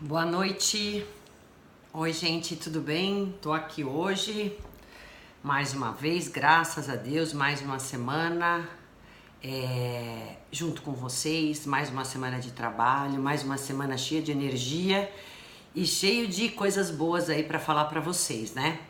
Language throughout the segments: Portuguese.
Boa noite. Oi, gente, tudo bem? Tô aqui hoje, mais uma vez, graças a Deus, mais uma semana junto com vocês, mais uma semana de trabalho, mais uma semana cheia de energia e cheio de coisas boas aí para falar para vocês, né?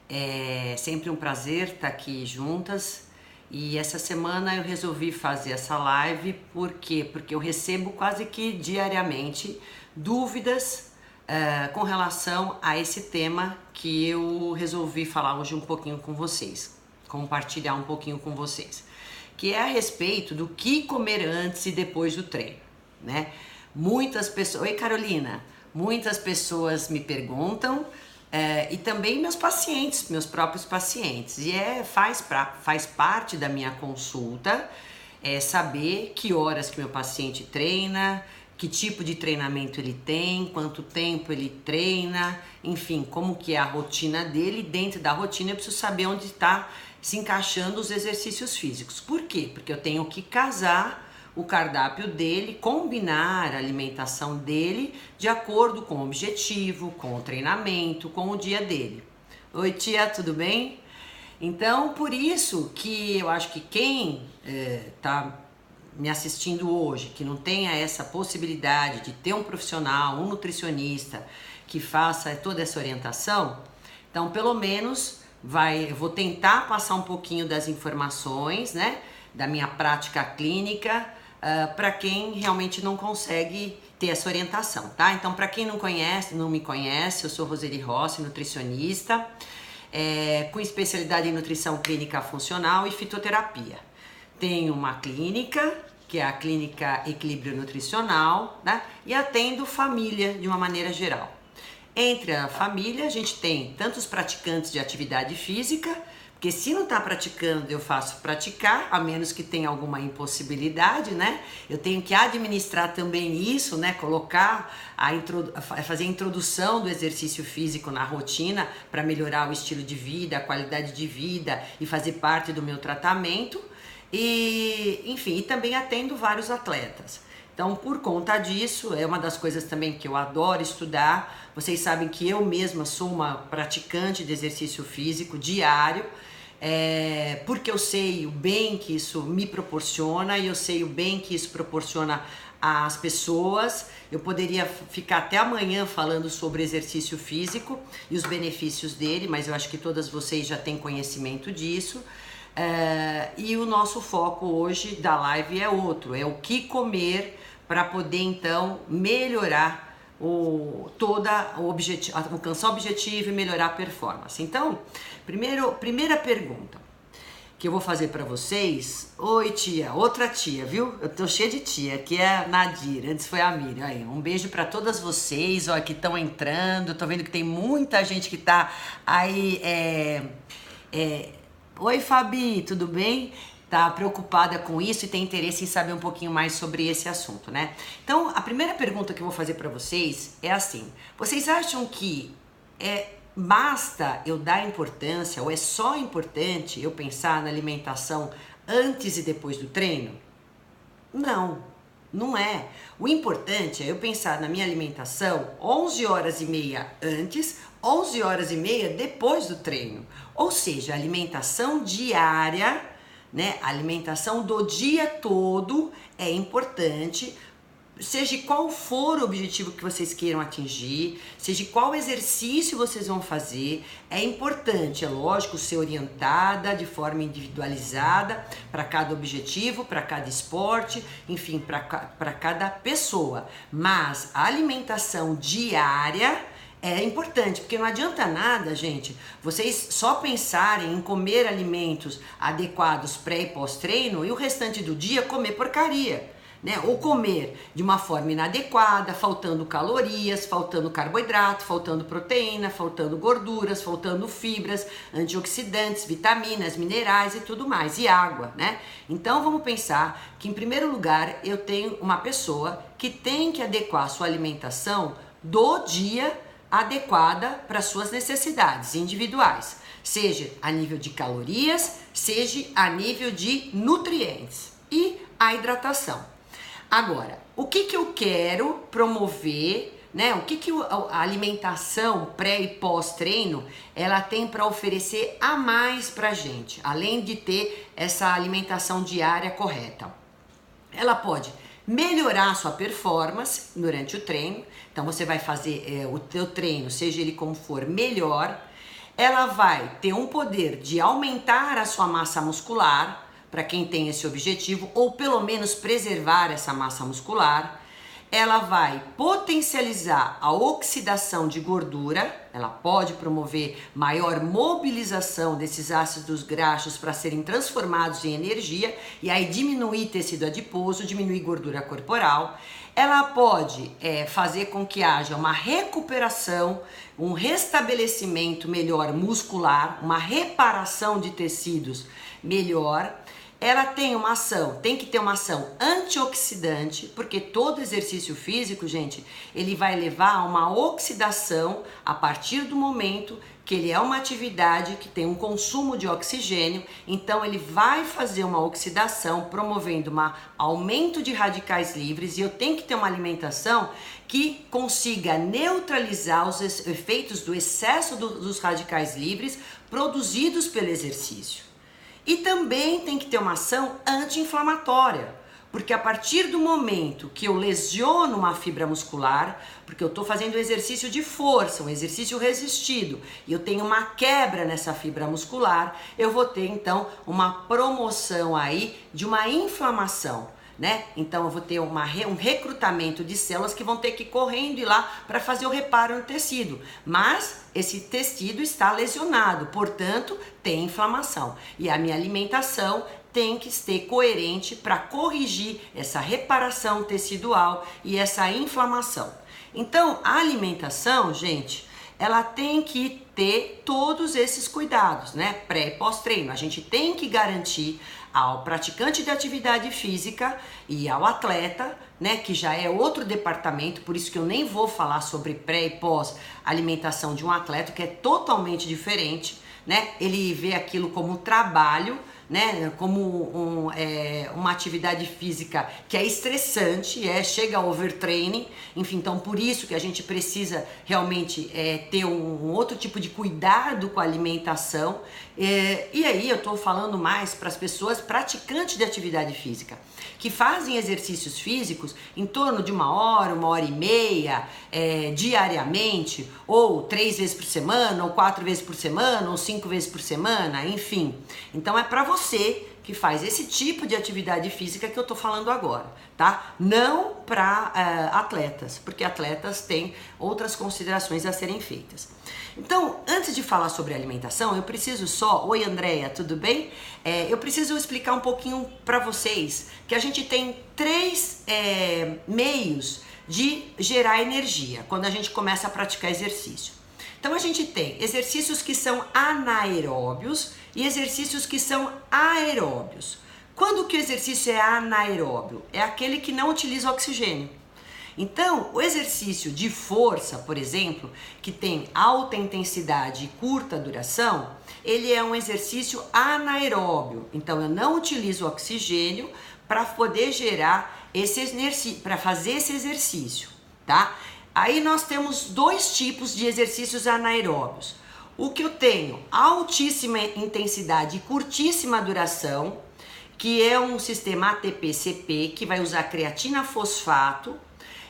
É sempre um prazer estar aqui juntas. E essa semana eu resolvi fazer essa live, por quê? Porque eu recebo quase que diariamente dúvidas com relação a esse tema que eu resolvi falar hoje um pouquinho com vocês, compartilhar um pouquinho com vocês, que é a respeito do que comer antes e depois do treino, né? Muitas pessoas... Oi, Carolina! Muitas pessoas me perguntam, e também meus pacientes, meus próprios pacientes, e faz parte da minha consulta saber que horas que meu paciente treina, que tipo de treinamento ele tem, quanto tempo ele treina, enfim, como que é a rotina dele. Dentro da rotina eu preciso saber onde está se encaixando os exercícios físicos. Por quê? Porque eu tenho que casar o cardápio dele, combinar a alimentação dele de acordo com o objetivo, com o treinamento, com o dia dele. Oi, tia, tudo bem? Então, por isso que eu acho que quem tá me assistindo hoje, que não tenha essa possibilidade de ter um profissional, um nutricionista que faça toda essa orientação, então pelo menos eu vou tentar passar um pouquinho das informações, né, da minha prática clínica, para quem realmente não consegue ter essa orientação, tá? Então, para quem não me conhece, eu sou Roseli Rossi, nutricionista, com especialidade em nutrição clínica funcional e fitoterapia. Tenho uma clínica, que é a Clínica Equilíbrio Nutricional, né? E atendo família de uma maneira geral. Entre a família, a gente tem tantos praticantes de atividade física, porque se não está praticando, eu faço praticar, a menos que tenha alguma impossibilidade, né? Eu tenho que administrar também isso, né? Fazer a introdução do exercício físico na rotina para melhorar o estilo de vida, a qualidade de vida e fazer parte do meu tratamento. E, enfim, e também atendo vários atletas. Então, por conta disso, é uma das coisas também que eu adoro estudar. Vocês sabem que eu mesma sou uma praticante de exercício físico diário, porque eu sei o bem que isso me proporciona e eu sei o bem que isso proporciona às pessoas. Eu poderia ficar até amanhã falando sobre exercício físico e os benefícios dele, mas eu acho que todas vocês já têm conhecimento disso. E o nosso foco hoje da live é outro, é o que comer para poder então melhorar alcançar o objetivo e melhorar a performance. Então, primeira pergunta que eu vou fazer para vocês. Oi, tia, outra tia, viu? Eu tô cheia de tia, que é a Nadir, antes foi a Miriam. Aí, um beijo para todas vocês, ó, que estão entrando. Tô vendo que tem muita gente que tá aí Oi, Fabi, tudo bem? Tá preocupada com isso e tem interesse em saber um pouquinho mais sobre esse assunto, né? Então, a primeira pergunta que eu vou fazer para vocês é assim: vocês acham que basta eu dar importância ou é só importante eu pensar na alimentação antes e depois do treino? Não, não é. O importante é eu pensar na minha alimentação 11 horas e meia antes, 11 horas e meia depois do treino. Ou seja, a alimentação diária, né? A alimentação do dia todo é importante, seja qual for o objetivo que vocês queiram atingir, seja qual exercício vocês vão fazer, é importante, é lógico, ser orientada de forma individualizada para cada objetivo, para cada esporte, enfim, para cada pessoa. Mas a alimentação diária é importante, porque não adianta nada, gente, vocês só pensarem em comer alimentos adequados pré e pós-treino e o restante do dia comer porcaria, né? Ou comer de uma forma inadequada, faltando calorias, faltando carboidrato, faltando proteína, faltando gorduras, faltando fibras, antioxidantes, vitaminas, minerais e tudo mais, e água, né? Então vamos pensar que, em primeiro lugar, eu tenho uma pessoa que tem que adequar a sua alimentação do dia adequada para suas necessidades individuais, seja a nível de calorias, seja a nível de nutrientes e a hidratação. Agora, o que eu quero promover né? O que a alimentação pré e pós-treino ela tem para oferecer a mais pra gente, além de ter essa alimentação diária correta? Ela pode melhorar a sua performance durante o treino, então você vai fazer o teu treino, seja ele como for, melhor. Ela vai ter um poder de aumentar a sua massa muscular, para quem tem esse objetivo, ou pelo menos preservar essa massa muscular. Ela vai potencializar a oxidação de gordura, ela pode promover maior mobilização desses ácidos graxos para serem transformados em energia e aí diminuir tecido adiposo, diminuir gordura corporal. Ela pode fazer com que haja uma recuperação, um restabelecimento melhor muscular, uma reparação de tecidos melhor. Ela tem que ter uma ação antioxidante, porque todo exercício físico, gente, ele vai levar a uma oxidação a partir do momento que ele é uma atividade que tem um consumo de oxigênio, então ele vai fazer uma oxidação, promovendo um aumento de radicais livres, e eu tenho que ter uma alimentação que consiga neutralizar os efeitos do excesso dos radicais livres produzidos pelo exercício. E também tem que ter uma ação anti-inflamatória, porque a partir do momento que eu lesiono uma fibra muscular, porque eu estou fazendo um exercício de força, um exercício resistido, e eu tenho uma quebra nessa fibra muscular, eu vou ter então uma promoção aí de uma inflamação, né? Então eu vou ter um recrutamento de células que vão ter que ir correndo ir lá para fazer o reparo no tecido, mas esse tecido está lesionado, portanto tem inflamação, e a minha alimentação tem que ser coerente para corrigir essa reparação tecidual e essa inflamação. Então a alimentação, gente, ela tem que ter todos esses cuidados, né? Pré e pós-treino. A gente tem que garantir ao praticante de atividade física e ao atleta, né, que já é outro departamento, por isso que eu nem vou falar sobre pré e pós alimentação de um atleta, que é totalmente diferente, né? Ele vê aquilo como trabalho, né, como uma atividade física que é estressante, chega a overtraining, enfim, então por isso que a gente precisa realmente ter um outro tipo de cuidado com a alimentação, e aí eu estou falando mais para as pessoas praticantes de atividade física, que fazem exercícios físicos em torno de 1 hora, 1 hora e meia, diariamente, ou 3 vezes por semana, ou 4 vezes por semana, ou 5 vezes por semana, enfim. Então é para você que faz esse tipo de atividade física que eu tô falando agora, tá? Não para atletas, porque atletas têm outras considerações a serem feitas. Então, antes de falar sobre alimentação, eu preciso só... Oi, Andréia, tudo bem? Eu preciso explicar um pouquinho para vocês que a gente tem 3 meios de gerar energia quando a gente começa a praticar exercício. Então, a gente tem exercícios que são anaeróbios e exercícios que são aeróbios. Quando que o exercício é anaeróbio? É aquele que não utiliza oxigênio. Então, o exercício de força, por exemplo, que tem alta intensidade e curta duração, ele é um exercício anaeróbio. Então, eu não utilizo oxigênio para poder gerar esse exercício, para fazer esse exercício, tá? Aí nós temos 2 tipos de exercícios anaeróbios. O que eu tenho altíssima intensidade e curtíssima duração, que é um sistema ATP-CP, que vai usar creatina fosfato.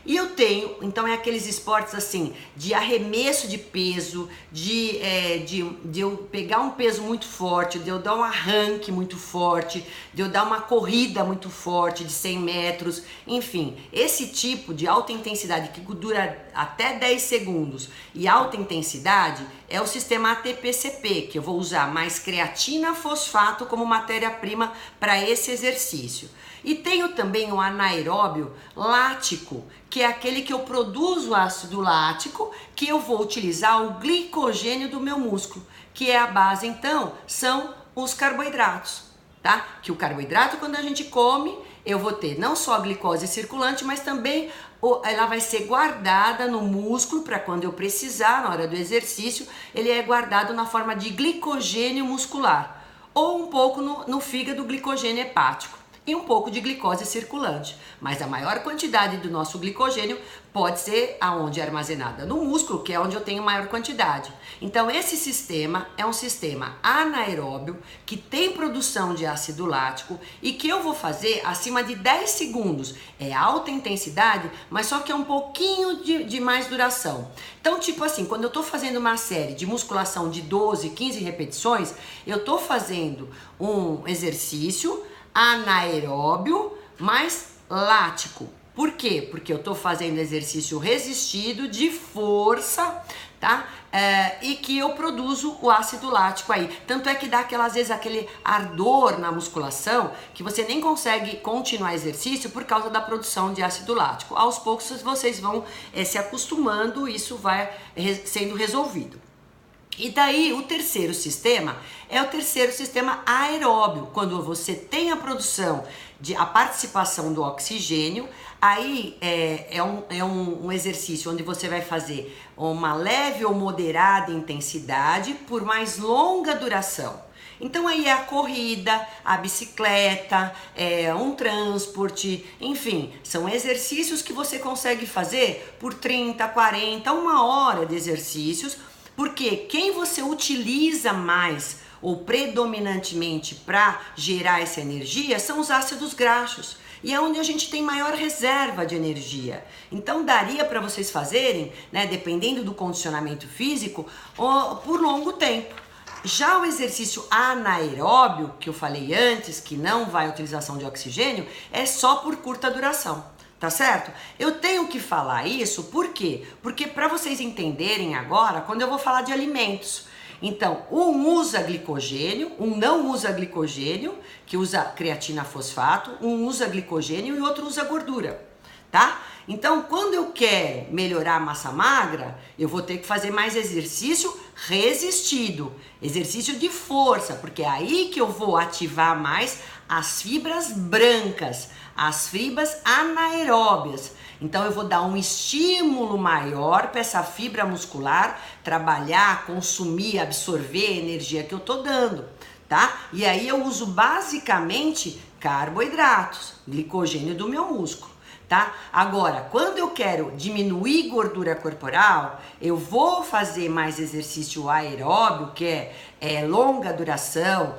E eu tenho, então é aqueles esportes assim, de arremesso de peso, de eu pegar um peso muito forte, de eu dar um arranque muito forte, de eu dar uma corrida muito forte de 100 metros, enfim. Esse tipo de alta intensidade que dura até 10 segundos e alta intensidade é o sistema ATP-CP, que eu vou usar mais creatina fosfato como matéria-prima para esse exercício. E tenho também o anaeróbio lático, que é aquele que eu produzo ácido lático, que eu vou utilizar o glicogênio do meu músculo, que é a base, então, são os carboidratos, tá? Que o carboidrato, quando a gente come, eu vou ter não só a glicose circulante, mas também ela vai ser guardada no músculo para quando eu precisar, na hora do exercício, ele é guardado na forma de glicogênio muscular, ou um pouco no fígado glicogênio hepático. e um pouco de glicose circulante. Mas a maior quantidade do nosso glicogênio pode ser aonde é armazenada no músculo, que é onde eu tenho maior quantidade. Então esse sistema é um sistema anaeróbio que tem produção de ácido lático e que eu vou fazer acima de 10 segundos. É alta intensidade, mas só que é um pouquinho de mais duração. Então, tipo assim, quando eu tô fazendo uma série de musculação de 12, 15 repetições, eu tô fazendo um exercício anaeróbio, mais lático. Por quê? Porque eu tô fazendo exercício resistido de força, tá? E que eu produzo o ácido lático aí. Tanto é que dá às vezes aquele ardor na musculação que você nem consegue continuar exercício por causa da produção de ácido lático. Aos poucos vocês vão se acostumando, isso vai sendo resolvido. E daí o terceiro sistema é o terceiro sistema aeróbio, quando você tem a produção a participação do oxigênio, aí é um exercício onde você vai fazer uma leve ou moderada intensidade por mais longa duração. Então aí é a corrida, a bicicleta, um transporte, enfim, são exercícios que você consegue fazer por 30, 40, uma hora de exercícios, porque quem você utiliza mais ou predominantemente para gerar essa energia são os ácidos graxos. E é onde a gente tem maior reserva de energia. Então daria para vocês fazerem, né, dependendo do condicionamento físico, por longo tempo. Já o exercício anaeróbio, que eu falei antes, que não vai à utilização de oxigênio, é só por curta duração. Tá certo? Eu tenho que falar isso, por quê? Porque para vocês entenderem agora, quando eu vou falar de alimentos, então, um usa glicogênio, um não usa glicogênio, que usa creatina fosfato, um usa glicogênio e outro usa gordura, tá? Então, quando eu quero melhorar a massa magra, eu vou ter que fazer mais exercício resistido, exercício de força, porque é aí que eu vou ativar mais as fibras brancas, as fibras anaeróbias. Então eu vou dar um estímulo maior para essa fibra muscular trabalhar, consumir, absorver a energia que eu tô dando, tá? E aí eu uso basicamente carboidratos, glicogênio do meu músculo, tá? Agora, quando eu quero diminuir gordura corporal, eu vou fazer mais exercício aeróbio, que é longa duração,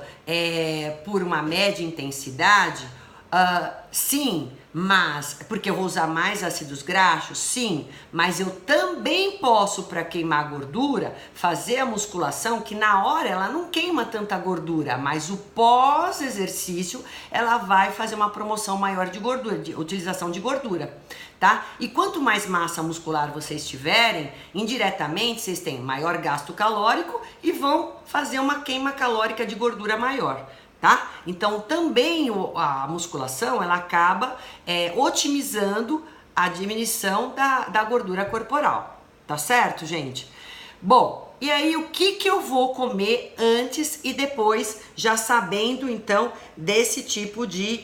por uma média intensidade. Sim, mas porque eu vou usar mais ácidos graxos, sim, mas eu também posso, para queimar gordura, fazer a musculação que na hora ela não queima tanta gordura, mas o pós-exercício ela vai fazer uma promoção maior de gordura, de utilização de gordura, tá? E quanto mais massa muscular vocês tiverem, indiretamente vocês têm maior gasto calórico e vão fazer uma queima calórica de gordura maior. Tá? Então também a musculação ela acaba otimizando a diminuição da gordura corporal, tá certo, gente? Bom, e aí o que eu vou comer antes e depois, já sabendo então desse tipo de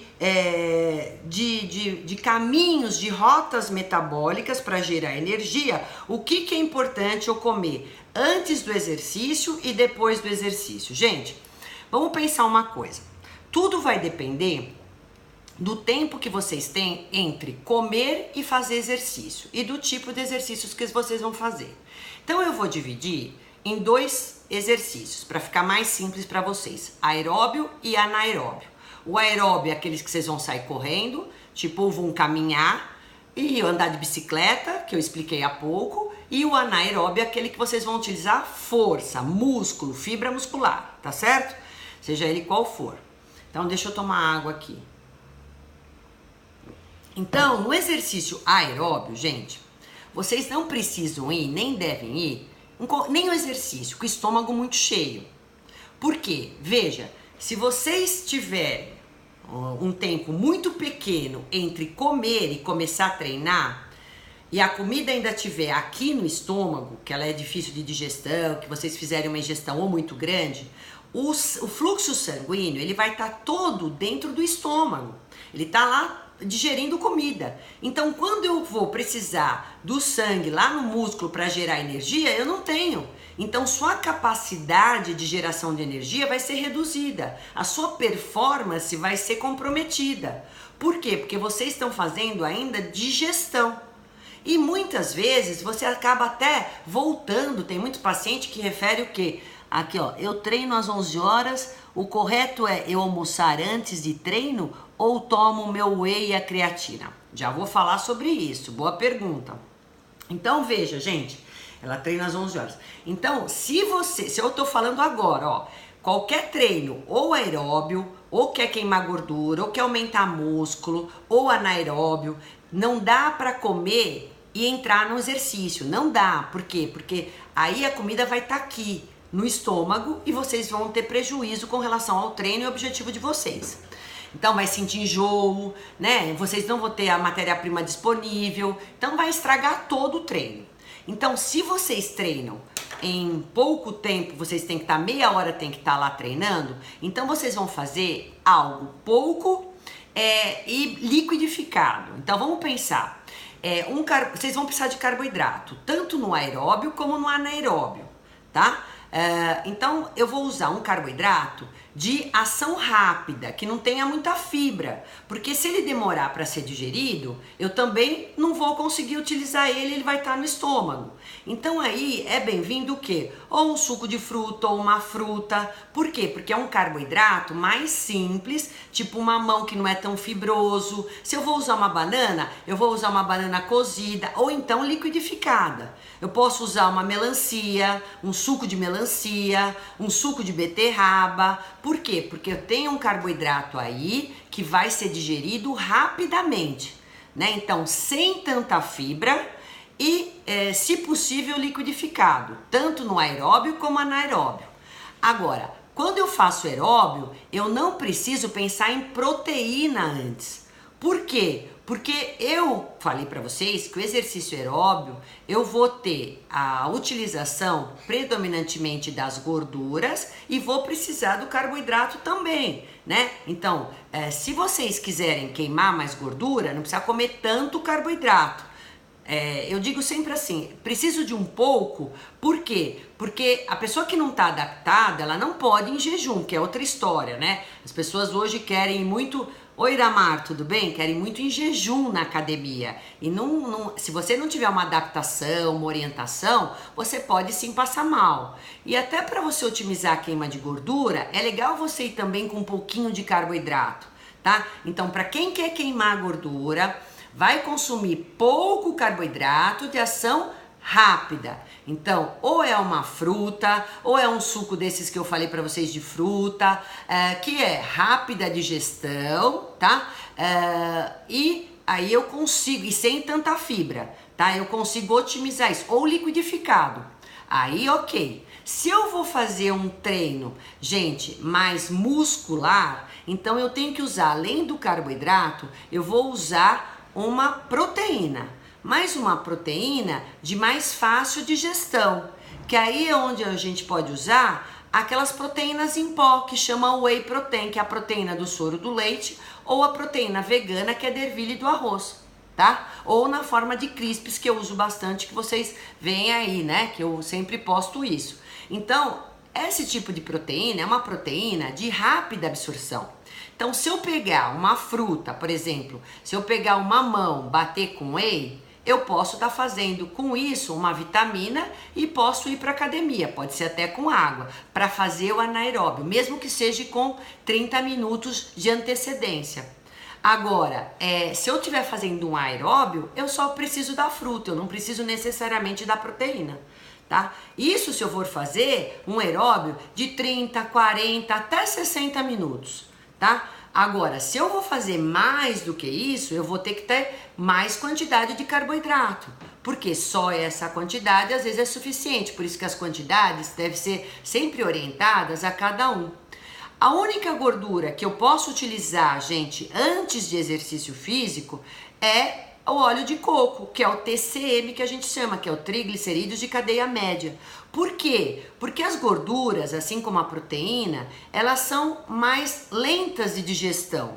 caminhos, de rotas metabólicas para gerar energia, o que é importante eu comer antes do exercício e depois do exercício? Gente, vamos pensar uma coisa, tudo vai depender do tempo que vocês têm entre comer e fazer exercício e do tipo de exercícios que vocês vão fazer. Então eu vou dividir em 2 exercícios para ficar mais simples para vocês, aeróbio e anaeróbio. O aeróbio é aqueles que vocês vão sair correndo, tipo vão caminhar e andar de bicicleta, que eu expliquei há pouco, e o anaeróbio é aquele que vocês vão utilizar força, músculo, fibra muscular, tá certo? Seja ele qual for. Então, deixa eu tomar água aqui. Então, no exercício aeróbio, gente, vocês não precisam ir, nem devem ir, nem o exercício, com o estômago muito cheio. Por quê? Veja, se vocês tiverem um tempo muito pequeno entre comer e começar a treinar, e a comida ainda estiver aqui no estômago, que ela é difícil de digestão, que vocês fizerem uma ingestão ou muito grande, o fluxo sanguíneo ele vai estar todo dentro do estômago. Ele está lá digerindo comida. Então, quando eu vou precisar do sangue lá no músculo para gerar energia, eu não tenho. Então, sua capacidade de geração de energia vai ser reduzida. A sua performance vai ser comprometida. Por quê? Porque vocês estão fazendo ainda digestão. E muitas vezes você acaba até voltando. Tem muito paciente que refere o quê? Aqui, ó, eu treino às 11 horas, o correto é eu almoçar antes de treino ou tomo meu whey e a creatina? Já vou falar sobre isso, boa pergunta. Então veja, gente, ela treina às 11 horas. Então, se eu tô falando agora, ó, qualquer treino, ou aeróbio, ou quer queimar gordura, ou quer aumentar músculo, ou anaeróbio, não dá para comer e entrar no exercício, não dá. Por quê? Porque aí a comida vai estar aqui no estômago e vocês vão ter prejuízo com relação ao treino e objetivo de vocês. Então vai sentir enjoo, né? Vocês não vão ter a matéria-prima disponível, então vai estragar todo o treino. Então, se vocês treinam em pouco tempo, vocês têm que estar meia hora, tem que estar lá treinando, então vocês vão fazer algo pouco e liquidificado. Então vamos pensar, vocês vão precisar de carboidrato, tanto no aeróbio como no anaeróbio, tá? Então eu vou usar um carboidrato de ação rápida, que não tenha muita fibra, porque se ele demorar para ser digerido, eu também não vou conseguir utilizar ele vai estar no estômago. Então aí é bem-vindo o quê? Ou um suco de fruta ou uma fruta. Por quê? Porque é um carboidrato mais simples, tipo um mamão que não é tão fibroso. Se eu vou usar uma banana, eu vou usar uma banana cozida ou então liquidificada. Eu posso usar uma melancia, um suco de melancia, um suco de beterraba. Por quê? Porque eu tenho um carboidrato aí que vai ser digerido rapidamente, né? Então, sem tanta fibra e, se possível, liquidificado, tanto no aeróbio como anaeróbio. Agora, quando eu faço aeróbio, eu não preciso pensar em proteína antes. Por quê? Porque eu falei para vocês que o exercício aeróbio eu vou ter a utilização predominantemente das gorduras e vou precisar do carboidrato também, né? Então, se vocês quiserem queimar mais gordura, não precisa comer tanto carboidrato. Eu digo sempre assim, preciso de um pouco, por quê? Porque a pessoa que não está adaptada, ela não pode ir em jejum, que é outra história, né? As pessoas hoje querem muito... Oi, Iramar, tudo bem? Querem muito em jejum na academia. E se você não tiver uma adaptação, uma orientação, você pode sim passar mal. E até para você otimizar a queima de gordura, é legal você ir também com um pouquinho de carboidrato, tá? Então, para quem quer queimar gordura, vai consumir pouco carboidrato de ação rápida. Então, ou é uma fruta, ou é um suco desses que eu falei para vocês de fruta, que é rápida digestão, tá? E aí eu consigo, e sem tanta fibra, tá? Eu consigo otimizar isso, ou liquidificado. Aí, ok. Se eu vou fazer um treino, gente, mais muscular, então eu tenho que usar, além do carboidrato, eu vou usar uma proteína. Mais uma proteína de mais fácil digestão, que aí é onde a gente pode usar aquelas proteínas em pó, que chama whey protein, que é a proteína do soro do leite, ou a proteína vegana, que é da ervilha e do arroz, tá? Ou na forma de crisps, que eu uso bastante, que vocês veem aí, né? Que eu sempre posto isso. Então, esse tipo de proteína é uma proteína de rápida absorção. Então, se eu pegar uma fruta, por exemplo, se eu pegar um mamão, bater com whey, eu posso estar fazendo com isso uma vitamina e posso ir para academia, pode ser até com água, para fazer o anaeróbio, mesmo que seja com 30 minutos de antecedência. Agora, se eu estiver fazendo um aeróbio, eu só preciso da fruta, eu não preciso necessariamente da proteína, tá? Isso se eu for fazer um aeróbio de 30, 40, até 60 minutos, tá? Agora, se eu vou fazer mais do que isso, eu vou ter que ter mais quantidade de carboidrato, porque só essa quantidade às vezes é suficiente, por isso que as quantidades devem ser sempre orientadas a cada um. A única gordura que eu posso utilizar, gente, antes de exercício físico é o óleo de coco, que é o TCM que a gente chama, que é o triglicerídeos de cadeia média. Por quê? Porque as gorduras, assim como a proteína, elas são mais lentas de digestão.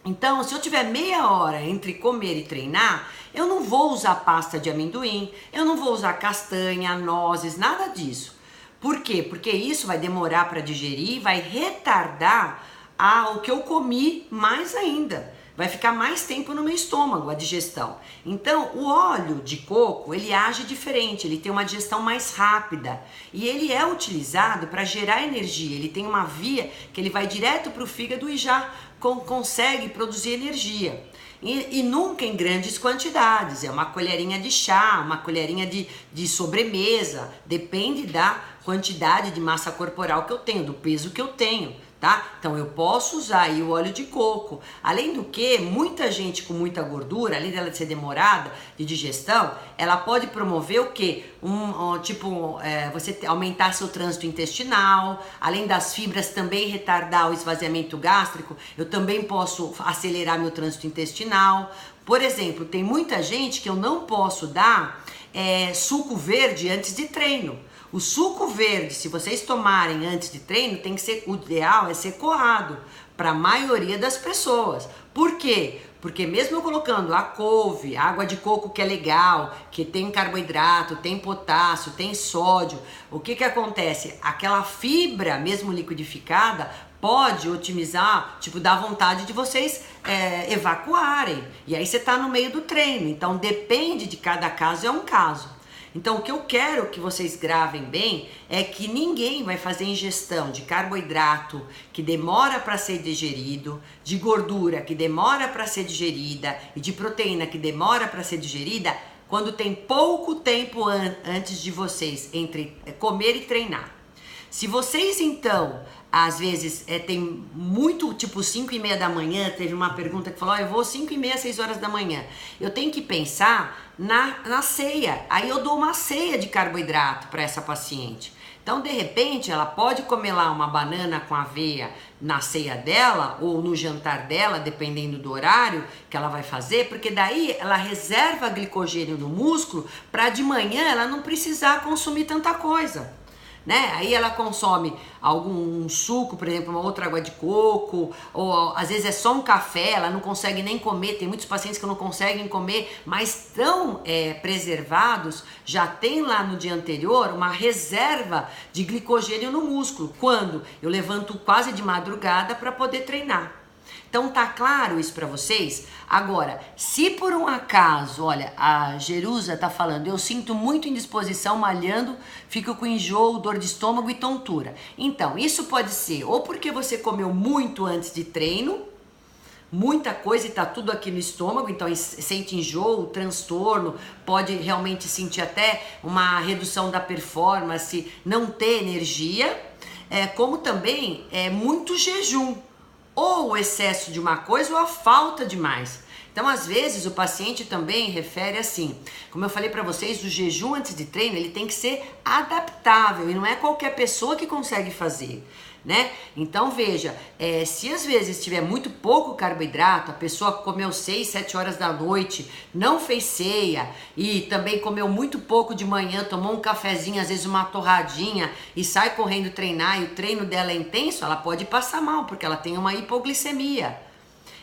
Então, se eu tiver meia hora entre comer e treinar, eu não vou usar pasta de amendoim, eu não vou usar castanha, nozes, nada disso. Por quê? Porque isso vai demorar para digerir, vai retardar o que eu comi mais ainda. Vai ficar mais tempo no meu estômago a digestão. Então, o óleo de coco, ele age diferente, ele tem uma digestão mais rápida e ele é utilizado para gerar energia. Ele tem uma via que ele vai direto para o fígado e já consegue produzir energia. E nunca em grandes quantidades, é uma colherinha de chá, uma colherinha de sobremesa, depende da quantidade de massa corporal que eu tenho, do peso que eu tenho, tá? Então eu posso usar aí o óleo de coco. Além do que, muita gente com muita gordura, além dela ser demorada de digestão, ela pode promover o quê? Você aumentar seu trânsito intestinal, além das fibras também retardar o esvaziamento gástrico, eu também posso acelerar meu trânsito intestinal. Por exemplo, tem muita gente que eu não posso dar suco verde antes de treino. O suco verde, se vocês tomarem antes de treino, tem que ser, o ideal é ser coado para a maioria das pessoas. Por quê? Porque mesmo eu colocando a couve, água de coco que é legal, que tem carboidrato, tem potássio, tem sódio, o que acontece? Aquela fibra, mesmo liquidificada, pode otimizar, dar vontade de vocês evacuarem. E aí você está no meio do treino. Então depende de cada caso, é um caso. Então o que eu quero que vocês gravem bem é que ninguém vai fazer ingestão de carboidrato que demora para ser digerido, de gordura que demora para ser digerida e de proteína que demora para ser digerida quando tem pouco tempo antes de vocês entre comer e treinar. Se vocês então, às vezes, tem muito, 5:30 da manhã, teve uma pergunta que falou, eu vou 5:30, 6 horas da manhã. Eu tenho que pensar na ceia. Aí eu dou uma ceia de carboidrato para essa paciente. Então, de repente, ela pode comer lá uma banana com aveia na ceia dela ou no jantar dela, dependendo do horário que ela vai fazer, porque daí ela reserva glicogênio no músculo para de manhã ela não precisar consumir tanta coisa. Né? Aí ela consome algum suco, por exemplo, uma outra água de coco, ou às vezes é só um café, ela não consegue nem comer. Tem muitos pacientes que não conseguem comer, mas estão preservados, já tem lá no dia anterior uma reserva de glicogênio no músculo, quando eu levanto quase de madrugada para poder treinar. Então tá claro isso para vocês? Agora, se por um acaso, olha, a Jerusa tá falando, eu sinto muito indisposição malhando, fico com enjoo, dor de estômago e tontura. Então, isso pode ser ou porque você comeu muito antes de treino, muita coisa e tá tudo aqui no estômago, então sente enjoo, transtorno, pode realmente sentir até uma redução da performance, não ter energia, como também muito jejum. Ou o excesso de uma coisa ou a falta de mais. Então, às vezes, o paciente também refere assim, como eu falei para vocês, o jejum antes de treino, ele tem que ser adaptável e não é qualquer pessoa que consegue fazer, né? Então, veja, se às vezes tiver muito pouco carboidrato, a pessoa comeu 6, 7 horas da noite, não fez ceia e também comeu muito pouco de manhã, tomou um cafezinho, às vezes uma torradinha e sai correndo treinar e o treino dela é intenso, ela pode passar mal, porque ela tem uma hipoglicemia.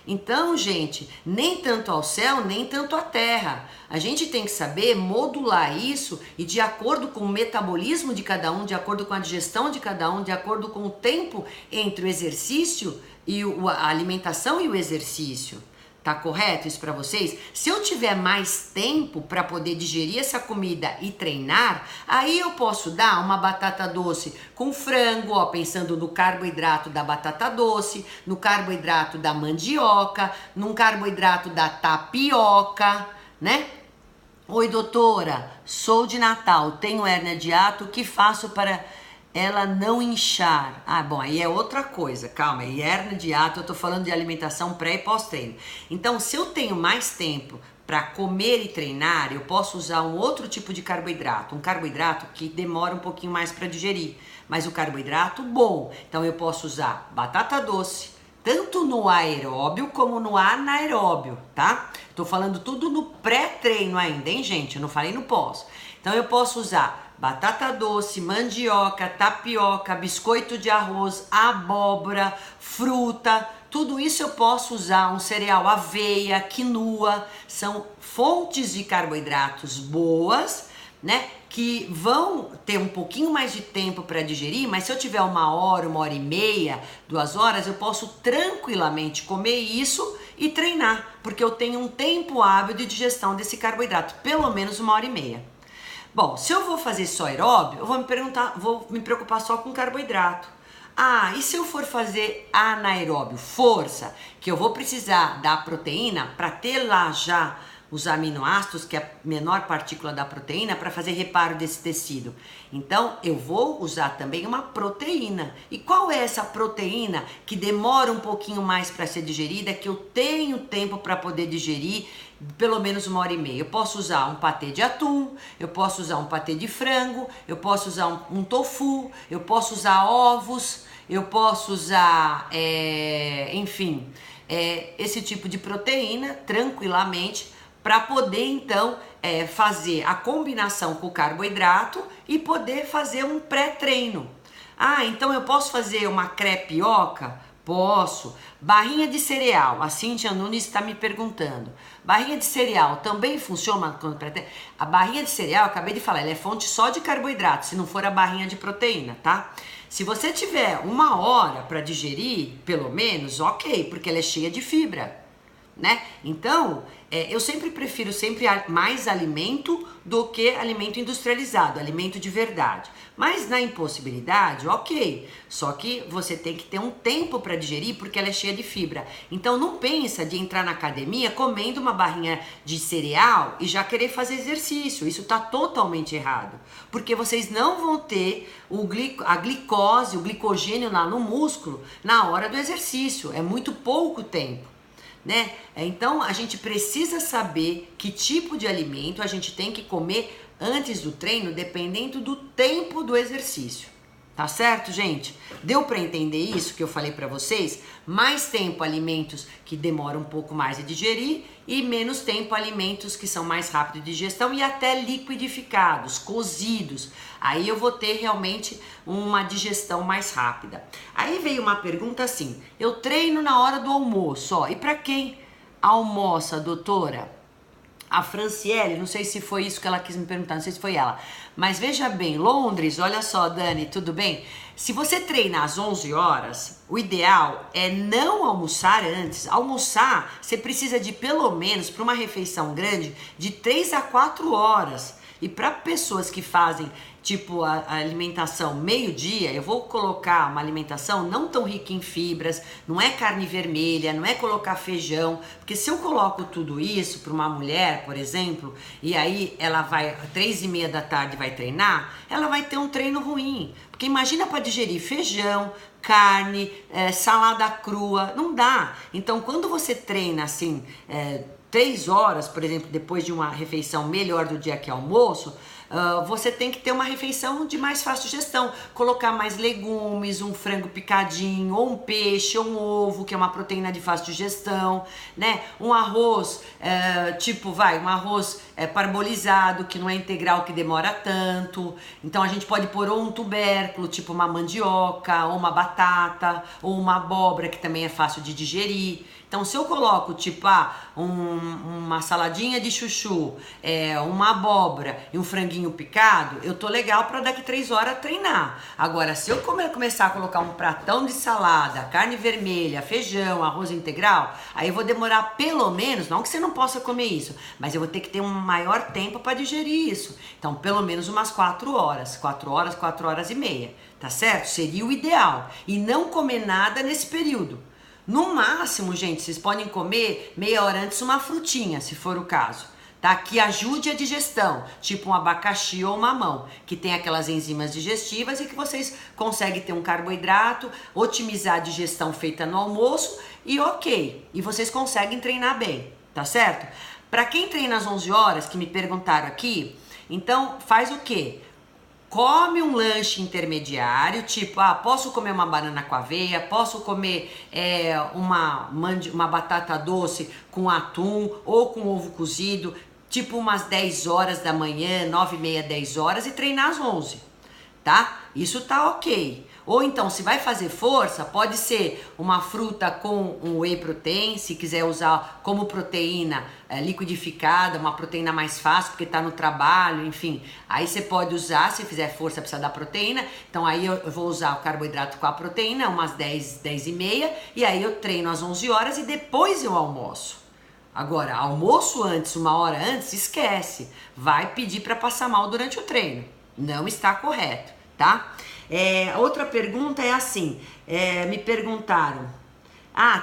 Então, gente, nem tanto ao céu, nem tanto à terra. A gente tem que saber modular isso e de acordo com o metabolismo de cada um, de acordo com a digestão de cada um, de acordo com o tempo entre o exercício e a alimentação e o exercício. Tá correto isso para vocês? Se eu tiver mais tempo para poder digerir essa comida e treinar, aí eu posso dar uma batata doce com frango, ó, pensando no carboidrato da batata doce, no carboidrato da mandioca, num carboidrato da tapioca, né? Oi, doutora, sou de Natal, tenho hérnia de hiato, o que faço para ela não inchar? Ah, bom, aí é outra coisa, calma, e hérnia de hiato, eu tô falando de alimentação pré e pós-treino. Então, se eu tenho mais tempo para comer e treinar, eu posso usar um outro tipo de carboidrato, um carboidrato que demora um pouquinho mais para digerir, mas o carboidrato bom. Então, eu posso usar batata doce, tanto no aeróbio como no anaeróbio, tá? Tô falando tudo no pré-treino ainda, hein, gente? Eu não falei no pós. Então, eu posso usar batata doce, mandioca, tapioca, biscoito de arroz, abóbora, fruta, tudo isso eu posso usar um cereal, aveia, quinoa, são fontes de carboidratos boas, né? Que vão ter um pouquinho mais de tempo para digerir, mas se eu tiver 1 hora, 1 hora e meia, 2 horas, eu posso tranquilamente comer isso e treinar, porque eu tenho um tempo hábil de digestão desse carboidrato, pelo menos 1 hora e meia. Bom, se eu vou fazer só aeróbio, eu vou me preocupar só com carboidrato. Ah, e se eu for fazer anaeróbio, força, que eu vou precisar da proteína para ter lá já os aminoácidos, que é a menor partícula da proteína, para fazer reparo desse tecido. Então, eu vou usar também uma proteína. E qual é essa proteína que demora um pouquinho mais para ser digerida, que eu tenho tempo para poder digerir, pelo menos 1 hora e meia? Eu posso usar um patê de atum, eu posso usar um patê de frango, eu posso usar um tofu, eu posso usar ovos, eu posso usar, enfim, esse tipo de proteína tranquilamente, para poder então fazer a combinação com o carboidrato e poder fazer um pré-treino. Ah, então eu posso fazer uma crepioca? Posso. Barrinha de cereal, a Cíntia Nunes está me perguntando. Barrinha de cereal também funciona quando pré-treino? A barrinha de cereal, acabei de falar, ela é fonte só de carboidrato, se não for a barrinha de proteína, tá? Se você tiver 1 hora para digerir, pelo menos, ok, porque ela é cheia de fibra, né? Então, eu sempre prefiro mais alimento do que alimento industrializado, alimento de verdade. Mas na impossibilidade, ok. Só que você tem que ter um tempo para digerir porque ela é cheia de fibra. Então não pensa de entrar na academia comendo uma barrinha de cereal e já querer fazer exercício. Isso está totalmente errado. Porque vocês não vão ter a glicose, o glicogênio lá no músculo na hora do exercício. É muito pouco tempo, né? Então a gente precisa saber que tipo de alimento a gente tem que comer antes do treino, dependendo do tempo do exercício. Tá certo, gente? Deu para entender isso que eu falei para vocês? Mais tempo alimentos que demoram um pouco mais a digerir e menos tempo alimentos que são mais rápidos de digestão e até liquidificados, cozidos. Aí eu vou ter realmente uma digestão mais rápida. Aí veio uma pergunta assim: eu treino na hora do almoço, ó. E para quem almoça, doutora? A Franciele, não sei se foi isso que ela quis me perguntar, não sei se foi ela. Mas veja bem, Londres, olha só, Dani, tudo bem? Se você treina às 11 horas, o ideal é não almoçar antes. Almoçar, você precisa de pelo menos, para uma refeição grande, de 3 a 4 horas. E para pessoas que fazem tipo a alimentação meio-dia, eu vou colocar uma alimentação não tão rica em fibras, não é carne vermelha, não é colocar feijão, porque se eu coloco tudo isso para uma mulher, por exemplo, e aí ela vai às 3:30 da tarde vai treinar, ela vai ter um treino ruim, porque imagina para digerir feijão, carne, salada crua, não dá. Então quando você treina assim 3 horas, por exemplo, depois de uma refeição melhor do dia que é almoço, você tem que ter uma refeição de mais fácil digestão, colocar mais legumes, um frango picadinho, ou um peixe, ou um ovo, que é uma proteína de fácil digestão, né? Um arroz, um arroz parbolizado, que não é integral, que demora tanto. Então a gente pode pôr ou um tubérculo, tipo uma mandioca, ou uma batata, ou uma abóbora, que também é fácil de digerir. Então, se eu coloco, tipo, uma saladinha de chuchu, uma abóbora e um franguinho picado, eu tô legal para daqui 3 horas treinar. Agora, se eu começar a colocar um pratão de salada, carne vermelha, feijão, arroz integral, aí eu vou demorar pelo menos, não que você não possa comer isso, mas eu vou ter que ter um maior tempo para digerir isso. Então, pelo menos umas 4 horas, 4 horas, 4 horas e meia, tá certo? Seria o ideal. E não comer nada nesse período. No máximo, gente, vocês podem comer meia hora antes uma frutinha, se for o caso, tá? Que ajude a digestão, tipo um abacaxi ou um mamão, que tem aquelas enzimas digestivas e que vocês conseguem ter um carboidrato, otimizar a digestão feita no almoço e ok. E vocês conseguem treinar bem, tá certo? Para quem treina às 11 horas, que me perguntaram aqui, então faz o quê? Come um lanche intermediário, tipo, posso comer uma banana com aveia, posso comer uma batata doce com atum ou com ovo cozido, tipo umas 10 horas da manhã, 9:30, 10 horas e treinar às 11, tá? Isso tá ok. Ou então, se vai fazer força, pode ser uma fruta com um whey protein, se quiser usar como proteína liquidificada, uma proteína mais fácil, porque tá no trabalho, enfim. Aí você pode usar, se fizer força, precisa da proteína. Então aí eu vou usar o carboidrato com a proteína, umas 10, 10 e meia, e aí eu treino às 11 horas e depois eu almoço. Agora, almoço antes, 1 hora antes, esquece. Vai pedir para passar mal durante o treino. Não está correto, tá? Outra pergunta é assim, me perguntaram,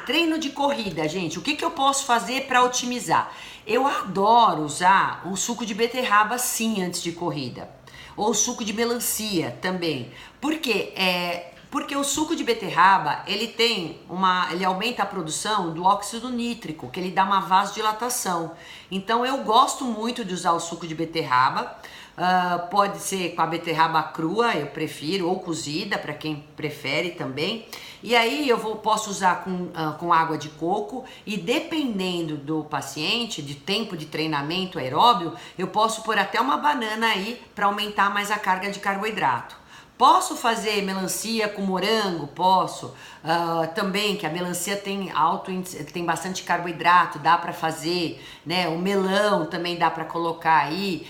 treino de corrida, gente, o que eu posso fazer para otimizar? Eu adoro usar o suco de beterraba sim antes de corrida, ou suco de melancia também, porque o suco de beterraba, ele aumenta a produção do óxido nítrico, que ele dá uma vasodilatação. Então eu gosto muito de usar o suco de beterraba. Pode ser com a beterraba crua, eu prefiro, ou cozida, para quem prefere também. E aí posso usar com água de coco, e dependendo do paciente, de tempo de treinamento aeróbio, eu posso pôr até uma banana aí para aumentar mais a carga de carboidrato. Posso fazer melancia com morango? Posso. Também, que a melancia tem bastante carboidrato, dá para fazer, né? O melão também dá para colocar aí.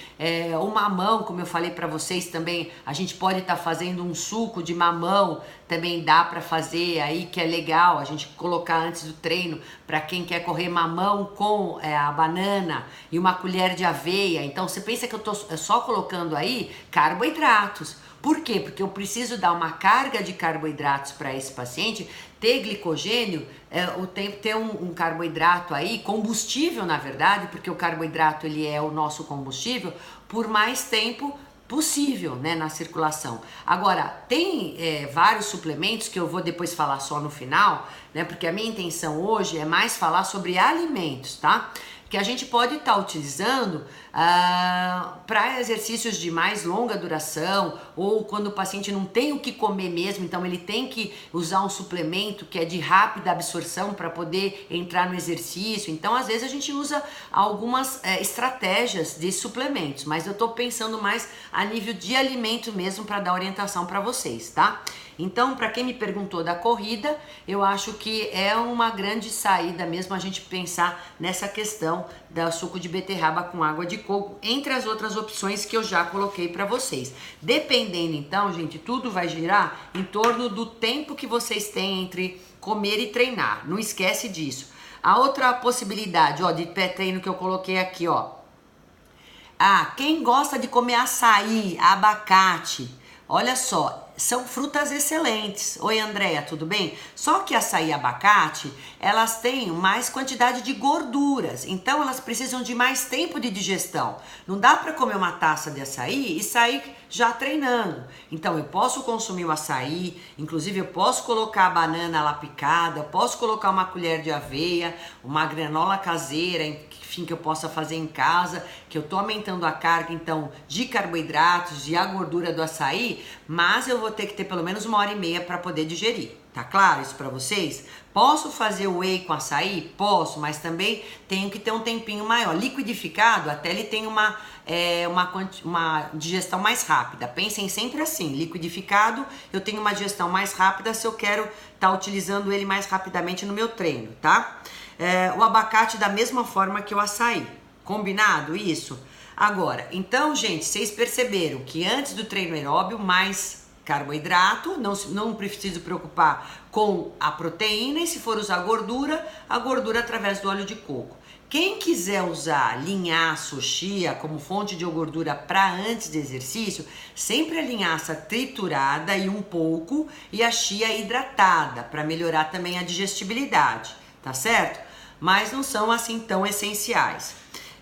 O mamão, como eu falei para vocês também, a gente pode estar fazendo um suco de mamão, também dá para fazer aí, que é legal a gente colocar antes do treino, para quem quer correr, mamão com a banana e uma colher de aveia. Então você pensa que eu tô só colocando aí carboidratos. Por quê? Porque eu preciso dar uma carga de carboidratos para esse paciente, ter glicogênio, ter um carboidrato aí, combustível na verdade, porque o carboidrato ele é o nosso combustível, por mais tempo possível, né, na circulação. Agora, tem vários suplementos que eu vou depois falar só no final, né, porque a minha intenção hoje é mais falar sobre alimentos, tá? Que a gente pode estar utilizando para exercícios de mais longa duração, ou quando o paciente não tem o que comer mesmo, então ele tem que usar um suplemento que é de rápida absorção para poder entrar no exercício. Então às vezes a gente usa algumas estratégias de suplementos, mas eu estou pensando mais a nível de alimento mesmo para dar orientação para vocês, tá? Então, para quem me perguntou da corrida, eu acho que é uma grande saída mesmo a gente pensar nessa questão do suco de beterraba com água de coco, entre as outras opções que eu já coloquei para vocês. Dependendo então, gente, tudo vai girar em torno do tempo que vocês têm entre comer e treinar. Não esquece disso. A outra possibilidade, de pré-treino que eu coloquei aqui, quem gosta de comer açaí, abacate, olha só, são frutas excelentes. Oi, Andréia, tudo bem? Só que açaí e abacate, elas têm mais quantidade de gorduras, então elas precisam de mais tempo de digestão. Não dá para comer uma taça de açaí e sair já treinando. Então eu posso consumir o açaí, inclusive eu posso colocar a banana lá picada, eu posso colocar uma colher de aveia, uma granola caseira, enfim, que eu possa fazer em casa, que eu tô aumentando a carga, então, de carboidratos, de a gordura do açaí, mas eu vou ter que ter pelo menos 1 hora e meia para poder digerir. Tá claro isso para vocês? Posso fazer o whey com açaí? Posso, mas também tenho que ter um tempinho maior. Liquidificado, até ele tem uma digestão mais rápida. Pensem sempre assim, liquidificado, eu tenho uma digestão mais rápida se eu quero estar utilizando ele mais rapidamente no meu treino, tá? O abacate da mesma forma que o açaí. Combinado isso? Agora, então, gente, vocês perceberam que antes do treino aeróbio, mais carboidrato, não preciso preocupar com a proteína, e se for usar gordura, a gordura através do óleo de coco. Quem quiser usar linhaça ou chia como fonte de gordura para antes de exercício, sempre a linhaça triturada e um pouco, e a chia hidratada, para melhorar também a digestibilidade, tá certo? Mas não são assim tão essenciais.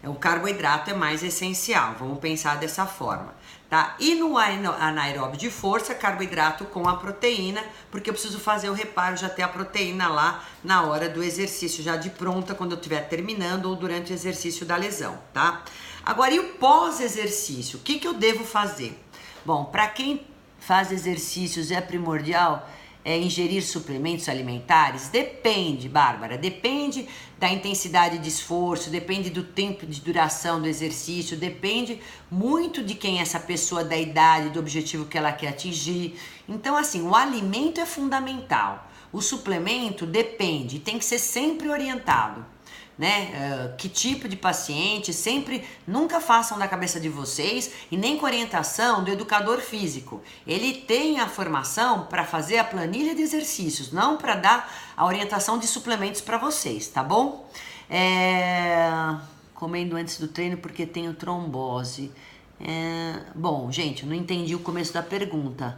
O carboidrato é mais essencial, vamos pensar dessa forma, tá? E no anaeróbio de força, carboidrato com a proteína, porque eu preciso fazer o reparo, já ter a proteína lá na hora do exercício, já de pronta quando eu estiver terminando ou durante o exercício da lesão, tá? Agora, e o pós-exercício? O que eu devo fazer? Bom, para quem faz exercícios é primordial ingerir suplementos alimentares? Depende, Bárbara, depende da intensidade de esforço, depende do tempo de duração do exercício, depende muito de quem é essa pessoa, da idade, do objetivo que ela quer atingir. Então, assim, o alimento é fundamental. O suplemento depende, tem que ser sempre orientado, né? Que tipo de paciente, sempre, nunca façam da cabeça de vocês e nem com orientação do educador físico. Ele tem a formação para fazer a planilha de exercícios, não para dar a orientação de suplementos para vocês, tá bom? Comendo antes do treino porque tenho trombose. Bom, gente, eu não entendi o começo da pergunta.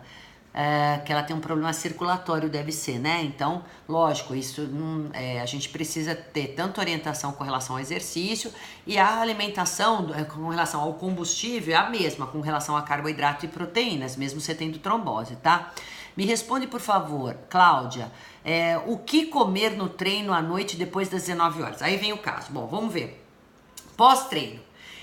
Que ela tem um problema circulatório, deve ser, né? Então, lógico, isso a gente precisa ter tanto orientação com relação ao exercício e a alimentação com relação ao combustível é a mesma, com relação a carboidrato e proteínas, mesmo você tendo trombose, tá? Me responde, por favor, Cláudia, o que comer no treino à noite depois das 19 horas? Aí vem o caso. Bom, vamos ver. Pós-treino.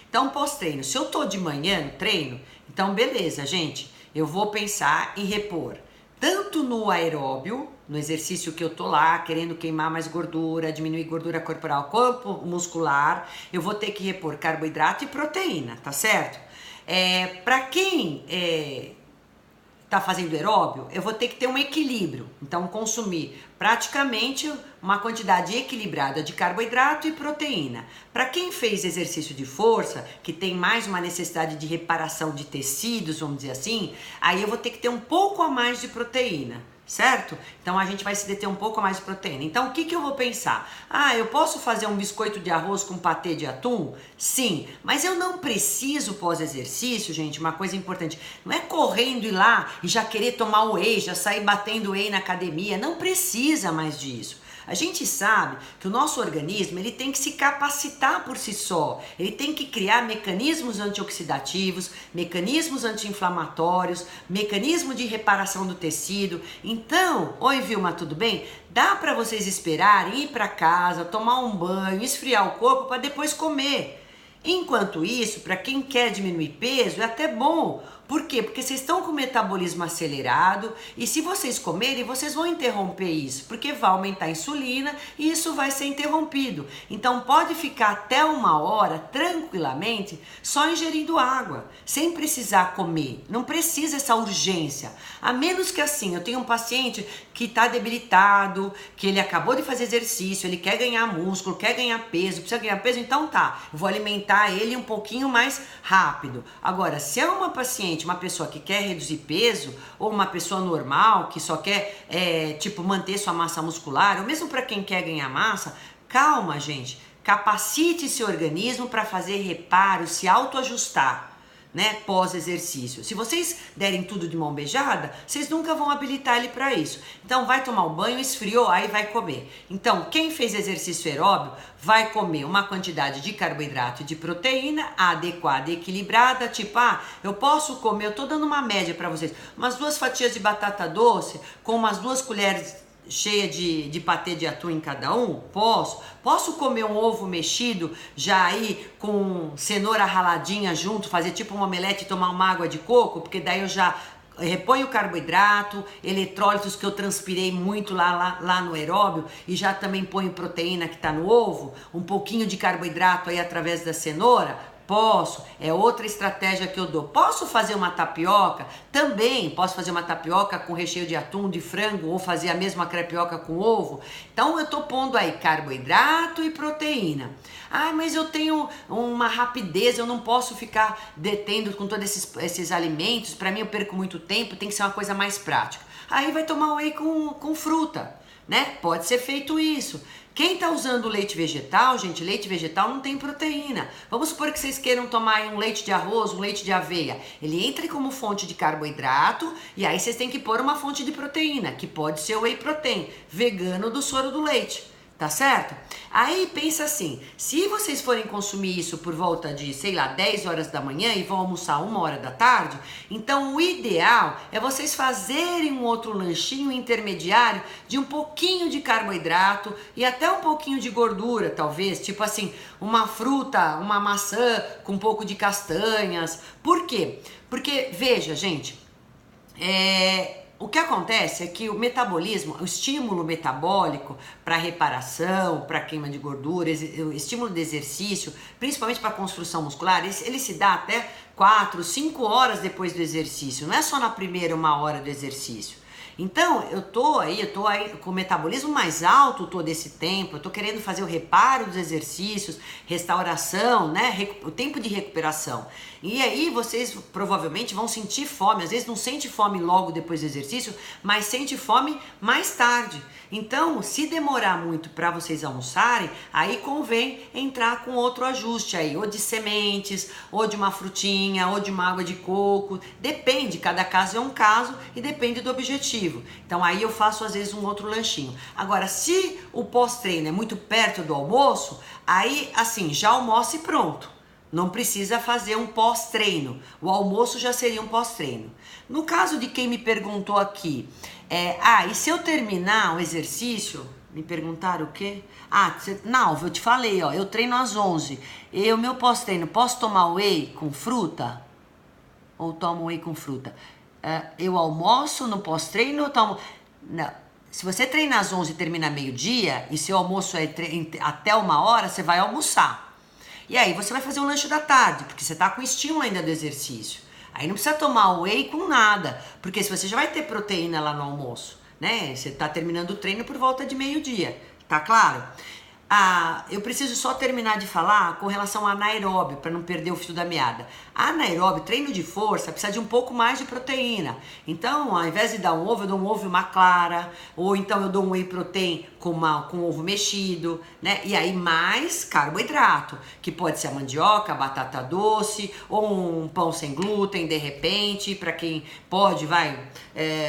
Então, pós-treino, se eu tô de manhã no treino, então beleza, gente. Eu vou pensar em repor tanto no aeróbio, no exercício que eu tô lá, querendo queimar mais gordura, diminuir gordura corporal, corpo muscular, eu vou ter que repor carboidrato e proteína, tá certo? Para quem tá fazendo aeróbio, eu vou ter que ter um equilíbrio, então consumir praticamente uma quantidade equilibrada de carboidrato e proteína. Para quem fez exercício de força, que tem mais uma necessidade de reparação de tecidos, vamos dizer assim, aí eu vou ter que ter um pouco a mais de proteína, certo? Então a gente vai se deter um pouco a mais de proteína. Então o que eu vou pensar? Eu posso fazer um biscoito de arroz com patê de atum? Sim, mas eu não preciso pós-exercício, gente, uma coisa importante, não é correndo ir lá e já querer tomar whey, já sair batendo whey na academia, não precisa mais disso. A gente sabe que o nosso organismo ele tem que se capacitar por si só, ele tem que criar mecanismos antioxidativos, mecanismos anti-inflamatórios, mecanismo de reparação do tecido. Então, oi Vilma, tudo bem? Dá para vocês esperarem, ir para casa, tomar um banho, esfriar o corpo para depois comer. Enquanto isso, para quem quer diminuir peso, é até bom. Por quê? Porque vocês estão com o metabolismo acelerado e se vocês comerem, vocês vão interromper isso, porque vai aumentar a insulina e isso vai ser interrompido. Então pode ficar até 1 hora tranquilamente só ingerindo água, sem precisar comer. Não precisa essa urgência. A menos que assim, eu tenho um paciente que está debilitado, que ele acabou de fazer exercício, ele quer ganhar músculo, quer ganhar peso, precisa ganhar peso, então tá, eu vou alimentar ele um pouquinho mais rápido. Agora, se é uma paciente, uma pessoa que quer reduzir peso, ou uma pessoa normal, que só quer, manter sua massa muscular, ou mesmo para quem quer ganhar massa, calma, gente, capacite seu organismo para fazer reparo, se autoajustar, né, pós-exercício. Se vocês derem tudo de mão beijada, vocês nunca vão habilitar ele para isso. Então vai tomar um banho, esfriou, aí vai comer. Então quem fez exercício aeróbio vai comer uma quantidade de carboidrato e de proteína adequada e equilibrada, tipo, eu posso comer, eu tô dando uma média para vocês, umas 2 fatias de batata doce com umas 2 colheres cheia de patê de atum em cada um? Posso comer um ovo mexido já aí com cenoura raladinha junto, fazer tipo uma omelete e tomar uma água de coco? Porque daí eu já reponho o carboidrato, eletrólitos que eu transpirei muito lá no aeróbio e já também ponho proteína que tá no ovo, um pouquinho de carboidrato aí através da cenoura. Posso, é outra estratégia que eu dou. Posso fazer uma tapioca? Também posso fazer uma tapioca com recheio de atum, de frango, ou fazer a mesma crepioca com ovo. Então eu tô pondo aí carboidrato e proteína. Mas eu tenho uma rapidez, eu não posso ficar detendo com todos esses alimentos. Para mim eu perco muito tempo, tem que ser uma coisa mais prática. Aí vai tomar whey com fruta, né? Pode ser feito isso. Quem tá usando leite vegetal, gente, leite vegetal não tem proteína. Vamos supor que vocês queiram tomar um leite de arroz, um leite de aveia. Ele entra como fonte de carboidrato e aí vocês têm que pôr uma fonte de proteína, que pode ser o whey protein, vegano do soro do leite. Tá certo? Aí pensa assim, se vocês forem consumir isso por volta de, 10 horas da manhã e vão almoçar 1 hora da tarde, então o ideal é vocês fazerem um outro lanchinho intermediário de um pouquinho de carboidrato e até um pouquinho de gordura, talvez, tipo assim, uma fruta, uma maçã com um pouco de castanhas. Por quê? Porque, veja, gente, O que acontece é que o metabolismo, o estímulo metabólico para reparação, para queima de gordura, o estímulo de exercício, principalmente para construção muscular, ele se dá até 4, 5 horas depois do exercício, não é só na primeira 1 hora do exercício. Então, eu tô aí com o metabolismo mais alto todo esse tempo, eu tô querendo fazer o reparo dos exercícios, restauração, né, o tempo de recuperação. E aí vocês provavelmente vão sentir fome, às vezes não sente fome logo depois do exercício, mas sente fome mais tarde. Então, se demorar muito para vocês almoçarem, aí convém entrar com outro ajuste aí, ou de sementes, ou de uma frutinha, ou de uma água de coco, depende, cada caso é um caso e depende do objetivo. Então aí eu faço às vezes um outro lanchinho. Agora, se o pós-treino é muito perto do almoço, aí assim, já almoça e pronto. Não precisa fazer um pós-treino. O almoço já seria um pós-treino. No caso de quem me perguntou aqui, e se eu terminar o exercício, me perguntaram o quê? Não, eu te falei, ó, eu treino às 11. O meu pós-treino, posso tomar whey com fruta? Ou tomo whey com fruta? Eu almoço no pós-treino ou tomo... Não. Se você treina às 11 e termina meio-dia, e seu almoço é até 1 hora, você vai almoçar. E aí você vai fazer um lanche da tarde, porque você tá com estímulo ainda do exercício. Aí não precisa tomar whey com nada, porque se você já vai ter proteína lá no almoço, né? Você tá terminando o treino por volta de meio-dia, tá claro? Eu preciso só terminar de falar com relação ao anaeróbio, para não perder o fio da meada. Anaeróbio, treino de força, precisa de um pouco mais de proteína. Então, ao invés de dar um ovo, eu dou um ovo e uma clara, ou então eu dou um whey protein com ovo mexido, né? E aí mais carboidrato, que pode ser a mandioca, a batata doce, ou um pão sem glúten, de repente, para quem pode,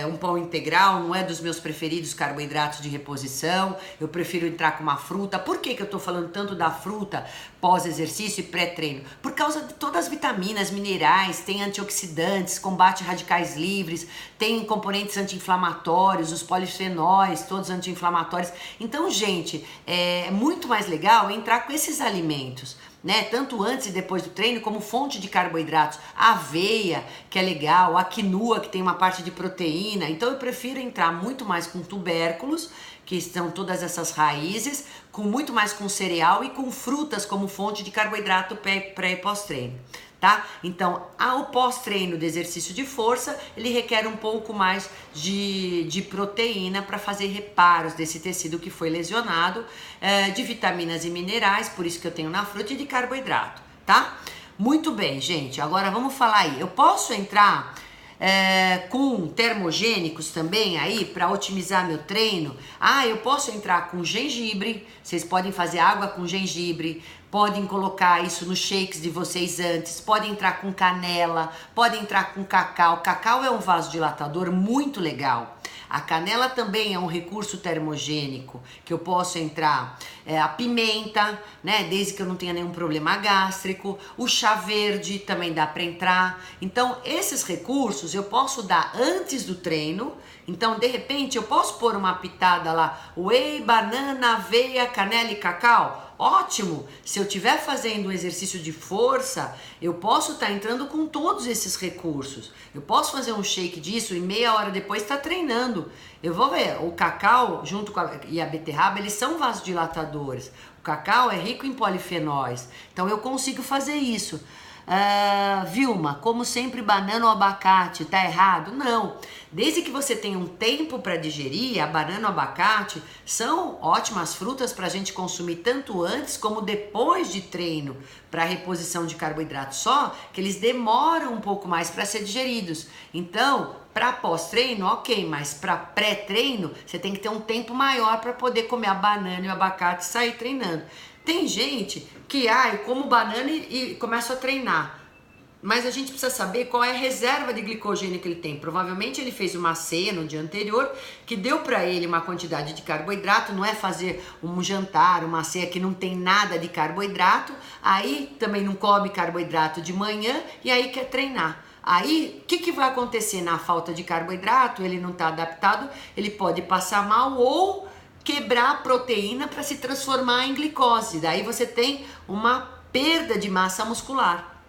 um pão integral, não é dos meus preferidos carboidratos de reposição, eu prefiro entrar com uma fruta. Por que eu tô falando tanto da fruta pós-exercício e pré-treino? Por causa de todas as vitaminas, minerais, tem antioxidantes, combate radicais livres, tem componentes anti-inflamatórios, os polifenóis, todos anti-inflamatórios. Então, gente, é muito mais legal entrar com esses alimentos, né? Tanto antes e depois do treino, como fonte de carboidratos. A aveia, que é legal, a quinua, que tem uma parte de proteína. Então, eu prefiro entrar muito mais com tubérculos, que são todas essas raízes, muito mais com cereal e com frutas como fonte de carboidrato pré e pós-treino, tá? Então, o pós-treino de exercício de força, ele requer um pouco mais de proteína para fazer reparos desse tecido que foi lesionado, de vitaminas e minerais, por isso que eu tenho na fruta, e de carboidrato, tá? Muito bem, gente, agora vamos falar aí. Eu posso entrar com termogênicos também aí para otimizar meu treino? Eu posso entrar com gengibre, vocês podem fazer água com gengibre, podem colocar isso nos shakes de vocês antes, podem entrar com canela, podem entrar com cacau. Cacau é um vasodilatador muito legal. A canela também é um recurso termogênico que eu posso entrar. A pimenta, né? Desde que eu não tenha nenhum problema gástrico. O chá verde também dá para entrar. Então, esses recursos eu posso dar antes do treino. Então, de repente, eu posso pôr uma pitada lá, whey, banana, aveia, canela e cacau. Ótimo! Se eu estiver fazendo um exercício de força, eu posso estar entrando com todos esses recursos. Eu posso fazer um shake disso e meia hora depois estar treinando. Eu vou ver, o cacau junto e a beterraba, eles são vasodilatadores. O cacau é rico em polifenóis, então eu consigo fazer isso. Vilma, como sempre, banana ou abacate, tá errado? Não, desde que você tenha um tempo para digerir, a banana ou abacate são ótimas frutas para a gente consumir tanto antes como depois de treino, para reposição de carboidratos, só que eles demoram um pouco mais para ser digeridos. Então, para pós-treino, ok, mas para pré-treino, você tem que ter um tempo maior para poder comer a banana e o abacate e sair treinando. Tem gente que, como banana e começa a treinar. Mas a gente precisa saber qual é a reserva de glicogênio que ele tem. Provavelmente ele fez uma ceia no dia anterior que deu para ele uma quantidade de carboidrato. Não é fazer um jantar, uma ceia que não tem nada de carboidrato. Aí também não come carboidrato de manhã e aí quer treinar. Aí, o que vai acontecer na falta de carboidrato? Ele não está adaptado, ele pode passar mal ou quebrar a proteína para se transformar em glicose. Daí você tem uma perda de massa muscular.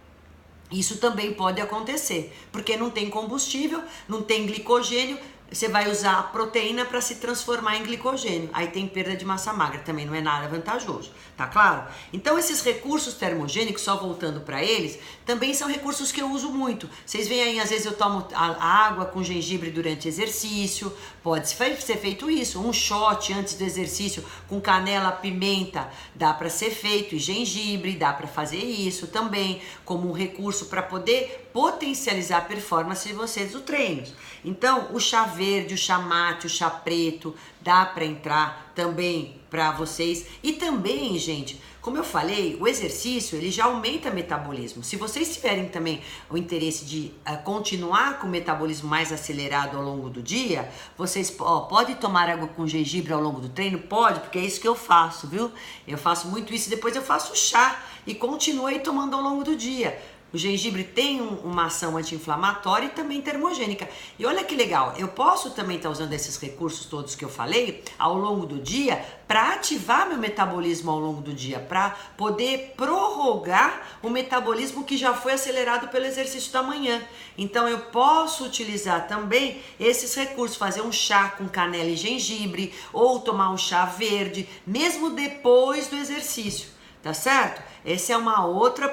Isso também pode acontecer, porque não tem combustível, não tem glicogênio, você vai usar a proteína para se transformar em glicogênio. Aí tem perda de massa magra, também não é nada vantajoso, tá claro? Então esses recursos termogênicos, só voltando para eles, também são recursos que eu uso muito. Vocês veem aí, às vezes eu tomo a água com gengibre durante exercício, pode ser feito isso, um shot antes do exercício com canela, pimenta, dá para ser feito, e gengibre, dá para fazer isso também, como um recurso para poder potencializar a performance de vocês nos treinos. Então, o chá verde, o chá mate, o chá preto, dá para entrar também para vocês. E também, gente, como eu falei, o exercício, ele já aumenta o metabolismo. Se vocês tiverem também o interesse de continuar com o metabolismo mais acelerado ao longo do dia, vocês podem tomar água com gengibre ao longo do treino? Pode, porque é isso que eu faço, viu? Eu faço muito isso e depois eu faço chá e continuo aí tomando ao longo do dia. O gengibre tem uma ação anti-inflamatória e também termogênica. E olha que legal, eu posso também estar usando esses recursos todos que eu falei ao longo do dia para ativar meu metabolismo ao longo do dia, para poder prorrogar o metabolismo que já foi acelerado pelo exercício da manhã. Então eu posso utilizar também esses recursos, fazer um chá com canela e gengibre ou tomar um chá verde, mesmo depois do exercício. Tá certo? Essa é uma outra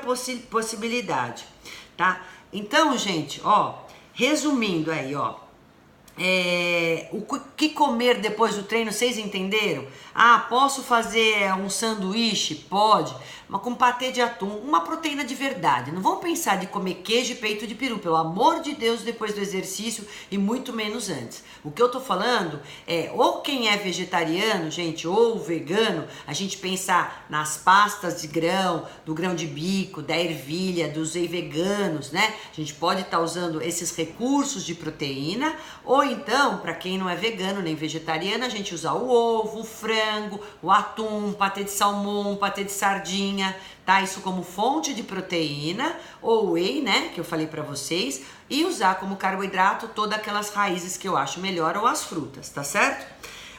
possibilidade, tá? Então, gente, ó, resumindo aí, ó, o que comer depois do treino, vocês entenderam? Ah, posso fazer um sanduíche? Pode, mas com patê de atum, uma proteína de verdade. Não vão pensar de comer queijo e peito de peru, pelo amor de Deus, depois do exercício e muito menos antes. O que eu tô falando é, ou quem é vegetariano, gente, ou vegano, a gente pensar nas pastas de grão, do grão de bico, da ervilha, dos whey veganos, né? A gente pode estar usando esses recursos de proteína, ou então, para quem não é vegano nem vegetariano, a gente usa o ovo, o frango, o atum, patê de salmão, patê de sardinha, tá? Isso como fonte de proteína, ou whey, né, que eu falei para vocês, e usar como carboidrato todas aquelas raízes que eu acho melhor, ou as frutas, tá certo?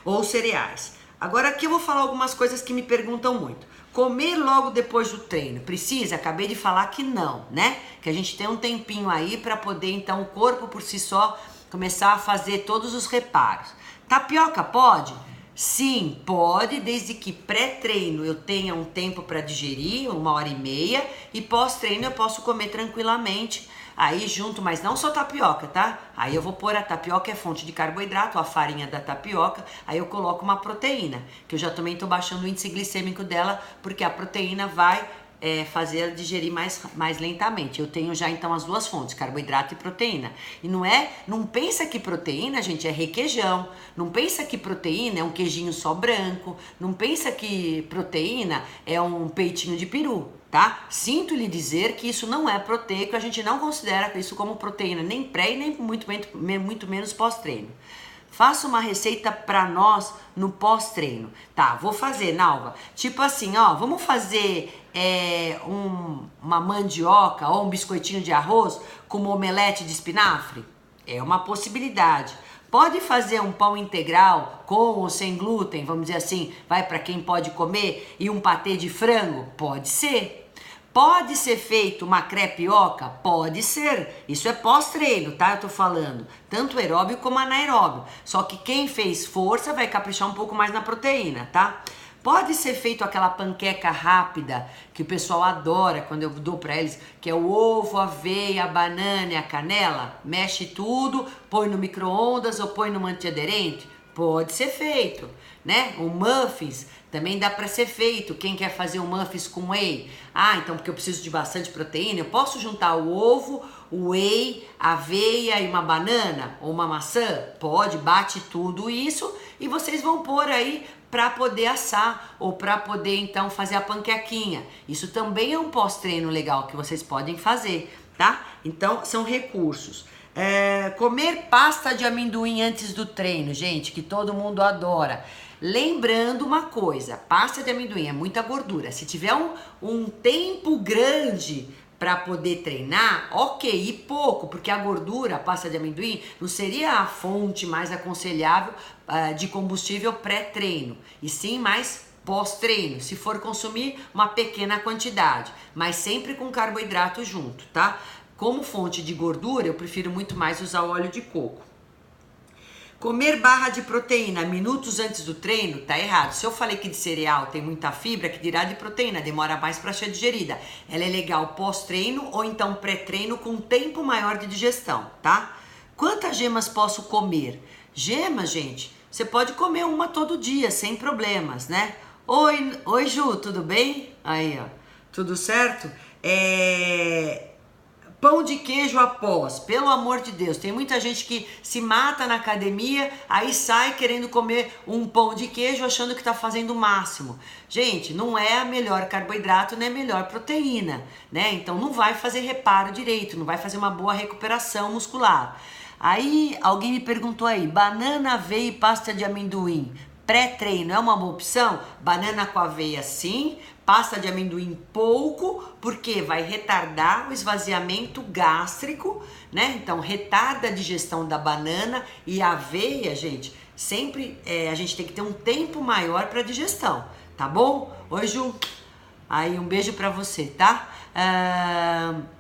Ou cereais. Agora aqui eu vou falar algumas coisas que me perguntam muito. Comer logo depois do treino, precisa? Acabei de falar que não, né? Que a gente tem um tempinho aí para poder, então, o corpo por si só começar a fazer todos os reparos. Tapioca pode? Sim, pode, desde que pré-treino eu tenha um tempo para digerir, 1h30, e pós-treino eu posso comer tranquilamente, aí junto, mas não só tapioca, tá? Aí eu vou pôr a tapioca, é fonte de carboidrato, a farinha da tapioca, aí eu coloco uma proteína, que eu já também tô baixando o índice glicêmico dela, porque a proteína vai fazer ela digerir mais lentamente. Eu tenho já então as duas fontes, carboidrato e proteína. E não pensa que proteína, gente, é requeijão. Não pensa que proteína é um queijinho só branco. Não pensa que proteína é um peitinho de peru, tá? Sinto lhe dizer que isso não é proteico, a gente não considera isso como proteína, nem pré e nem muito menos pós-treino. Faça uma receita para nós no pós-treino. Tá, vou fazer, Nalva. Tipo assim, ó, vamos fazer uma mandioca ou um biscoitinho de arroz com uma omelete de espinafre? É uma possibilidade. Pode fazer um pão integral com ou sem glúten, vamos dizer assim, vai para quem pode comer, e um patê de frango? Pode ser. Pode ser feito uma crepioca? Pode ser. Isso é pós-treino, tá? Eu tô falando. Tanto aeróbio como anaeróbio. Só que quem fez força vai caprichar um pouco mais na proteína, tá? Pode ser feito aquela panqueca rápida que o pessoal adora quando eu dou pra eles, que é o ovo, a aveia, a banana e a canela. Mexe tudo, põe no micro-ondas ou põe numa antiaderente. Pode ser feito, né? O muffins também dá para ser feito. Quem quer fazer um muffins com whey? Ah, então porque eu preciso de bastante proteína, eu posso juntar o ovo, o whey, a aveia e uma banana ou uma maçã? Pode, bate tudo isso e vocês vão pôr aí para poder assar ou para poder então fazer a panquequinha. Isso também é um pós-treino legal que vocês podem fazer, tá? Então são recursos. Comer pasta de amendoim antes do treino, gente, que todo mundo adora. Lembrando uma coisa, pasta de amendoim é muita gordura. Se tiver um tempo grande para poder treinar, ok, e pouco, porque a gordura, a pasta de amendoim, não seria a fonte mais aconselhável de combustível pré-treino, e sim mais pós-treino, se for consumir uma pequena quantidade, mas sempre com carboidrato junto, tá? Como fonte de gordura, eu prefiro muito mais usar o óleo de coco. Comer barra de proteína minutos antes do treino, tá errado. Se eu falei que de cereal tem muita fibra, que dirá de proteína, demora mais para ser digerida. Ela é legal pós-treino ou então pré-treino com tempo maior de digestão, tá? Quantas gemas posso comer? Gemas, gente, você pode comer uma todo dia, sem problemas, né? Oi Ju, tudo bem? Aí, ó, tudo certo? Pão de queijo após, pelo amor de Deus, tem muita gente que se mata na academia, aí sai querendo comer um pão de queijo achando que tá fazendo o máximo. Gente, não é a melhor carboidrato, nem a melhor proteína, né? Então não vai fazer reparo direito, não vai fazer uma boa recuperação muscular. Aí alguém me perguntou aí, banana, aveia e pasta de amendoim, pré-treino é uma boa opção? Banana com aveia sim, pasta de amendoim pouco, porque vai retardar o esvaziamento gástrico, né? Então retarda a digestão da banana e a aveia, gente, sempre a gente tem que ter um tempo maior para digestão, tá bom? Oi Ju, aí um beijo para você, tá?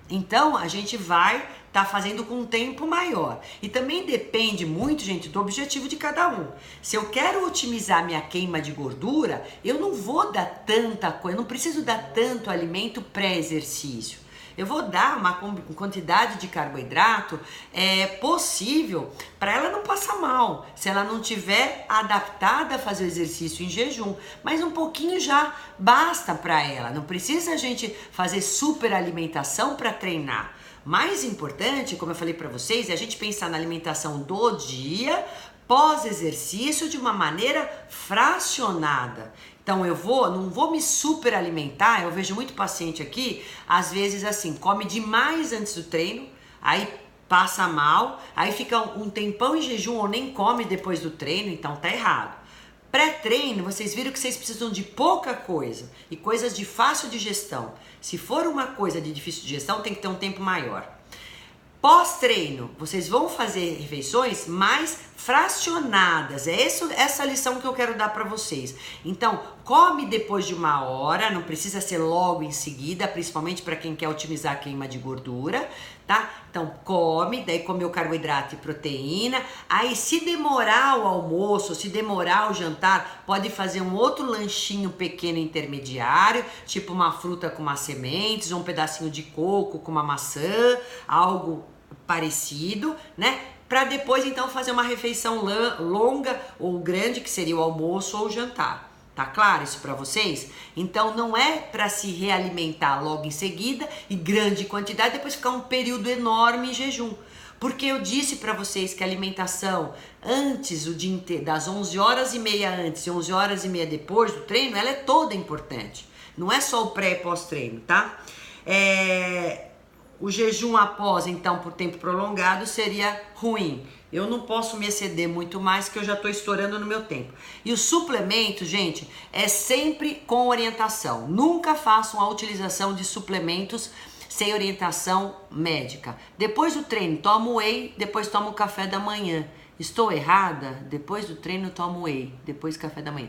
Então a gente vai tá fazendo com um tempo maior. E também depende muito, gente, do objetivo de cada um. Se eu quero otimizar minha queima de gordura, eu não vou dar tanta coisa, não preciso dar tanto alimento pré-exercício. Eu vou dar uma quantidade de carboidrato possível para ela não passar mal, se ela não tiver adaptada a fazer o exercício em jejum. Mas um pouquinho já basta para ela, não precisa a gente fazer super alimentação para treinar. Mais importante, como eu falei para vocês, é a gente pensar na alimentação do dia, pós-exercício, de uma maneira fracionada. Então não vou me super alimentar, eu vejo muito paciente aqui, às vezes assim, come demais antes do treino, aí passa mal, aí fica um tempão em jejum ou nem come depois do treino, então tá errado. Pré-treino, vocês viram que vocês precisam de pouca coisa e coisas de fácil digestão. Se for uma coisa de difícil digestão, tem que ter um tempo maior. Pós-treino, vocês vão fazer refeições mais fracionadas. É essa lição que eu quero dar para vocês. Então, come depois de 1 hora, não precisa ser logo em seguida, principalmente para quem quer otimizar a queima de gordura, tá? Então, come, daí comeu carboidrato e proteína. Aí, se demorar o almoço, se demorar o jantar, pode fazer um outro lanchinho pequeno intermediário, tipo uma fruta com umas sementes, ou um pedacinho de coco com uma maçã, algo parecido, né? Para depois então fazer uma refeição longa ou grande, que seria o almoço ou o jantar. Tá claro isso para vocês? Então não é para se realimentar logo em seguida e grande quantidade, depois ficar um período enorme em jejum. Porque eu disse para vocês que a alimentação antes, o dia inteiro, das 11h30 antes e 11h30 depois do treino, ela é toda importante. Não é só o pré e pós-treino, tá? O jejum após, então, por tempo prolongado, seria ruim. Eu não posso me exceder muito mais, que eu já estou estourando no meu tempo. E o suplemento, gente, é sempre com orientação. Nunca façam a utilização de suplementos sem orientação médica. Depois do treino, tomo whey, depois tomo café da manhã. Estou errada? Depois do treino, tomo whey, depois café da manhã.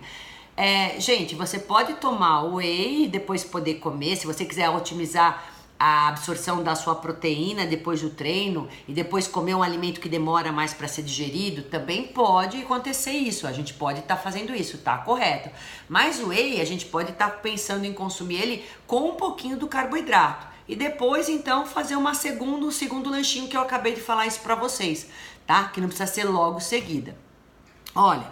Gente, você pode tomar whey e depois poder comer, se você quiser otimizar a absorção da sua proteína depois do treino e depois comer um alimento que demora mais para ser digerido, também pode acontecer isso, a gente pode estar fazendo isso, tá correto. Mas o whey, a gente pode estar pensando em consumir ele com um pouquinho do carboidrato e depois então fazer um segundo lanchinho, que eu acabei de falar isso para vocês, tá? Que não precisa ser logo seguida. Olha,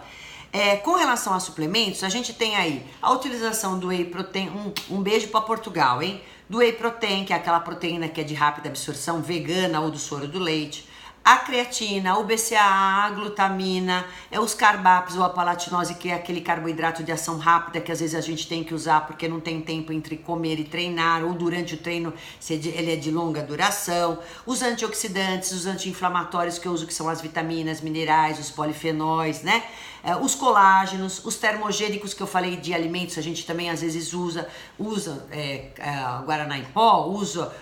com relação a suplementos, a gente tem aí a utilização do whey protein, um beijo para Portugal, hein? Do whey protein, que é aquela proteína que é de rápida absorção, vegana ou do soro do leite, a creatina, o BCAA, a glutamina, os carbaps ou a palatinose, que é aquele carboidrato de ação rápida que às vezes a gente tem que usar porque não tem tempo entre comer e treinar, ou durante o treino ele é de longa duração, os antioxidantes, os anti-inflamatórios que eu uso, que são as vitaminas, minerais, os polifenóis, né? Os colágenos, os termogênicos que eu falei de alimentos, a gente também às vezes usa guaraná em pó, usa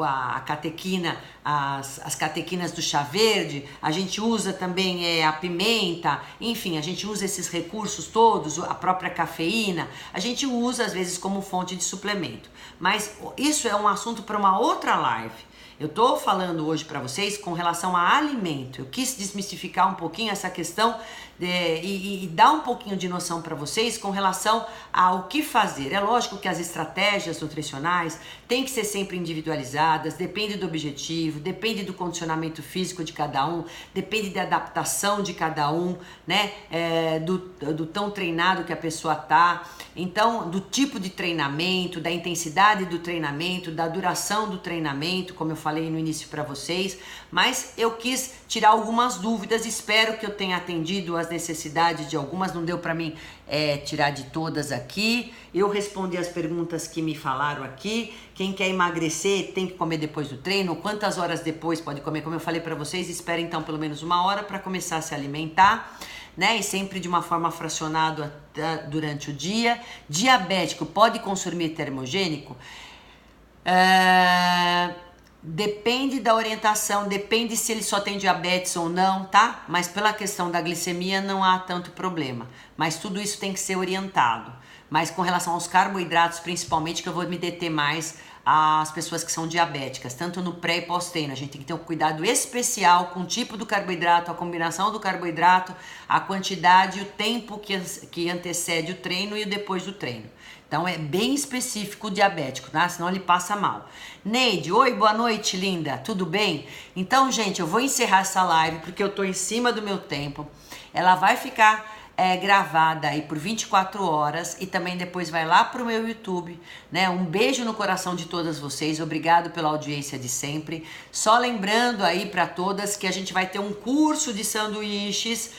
a catequina, as catequinas do chá verde, a gente usa também a pimenta, enfim, a gente usa esses recursos todos, a própria cafeína, a gente usa às vezes como fonte de suplemento. Mas isso é um assunto para uma outra live. Eu tô falando hoje para vocês com relação a alimento. Eu quis desmistificar um pouquinho essa questão e dar um pouquinho de noção para vocês com relação ao que fazer. É lógico que as estratégias nutricionais têm que ser sempre individualizadas, depende do objetivo, depende do condicionamento físico de cada um, depende da adaptação de cada um, né? Do tão treinado que a pessoa tá. Então, do tipo de treinamento, da intensidade do treinamento, da duração do treinamento, como eu falei no início para vocês, mas eu quis tirar algumas dúvidas, espero que eu tenha atendido as necessidades de algumas, não deu para mim tirar de todas aqui, eu respondi as perguntas que me falaram aqui. Quem quer emagrecer tem que comer depois do treino, quantas horas depois pode comer, como eu falei para vocês, espera então pelo menos 1 hora para começar a se alimentar, né? E sempre de uma forma fracionada durante o dia. Diabético pode consumir termogênico? Depende da orientação, depende se ele só tem diabetes ou não, tá? Mas pela questão da glicemia não há tanto problema. Mas tudo isso tem que ser orientado. Mas com relação aos carboidratos, principalmente, que eu vou me deter mais às pessoas que são diabéticas, tanto no pré e pós-treino. A gente tem que ter um cuidado especial com o tipo do carboidrato, a combinação do carboidrato, a quantidade e o tempo que antecede o treino e o depois do treino. Então é bem específico o diabético, tá? Senão ele passa mal. Neide, oi, boa noite, linda. Tudo bem? Então, gente, eu vou encerrar essa live porque eu tô em cima do meu tempo. Ela vai ficar gravada aí por 24 horas e também depois vai lá pro meu YouTube, né? Um beijo no coração de todas vocês. Obrigado pela audiência de sempre. Só lembrando aí para todas que a gente vai ter um curso de sanduíches,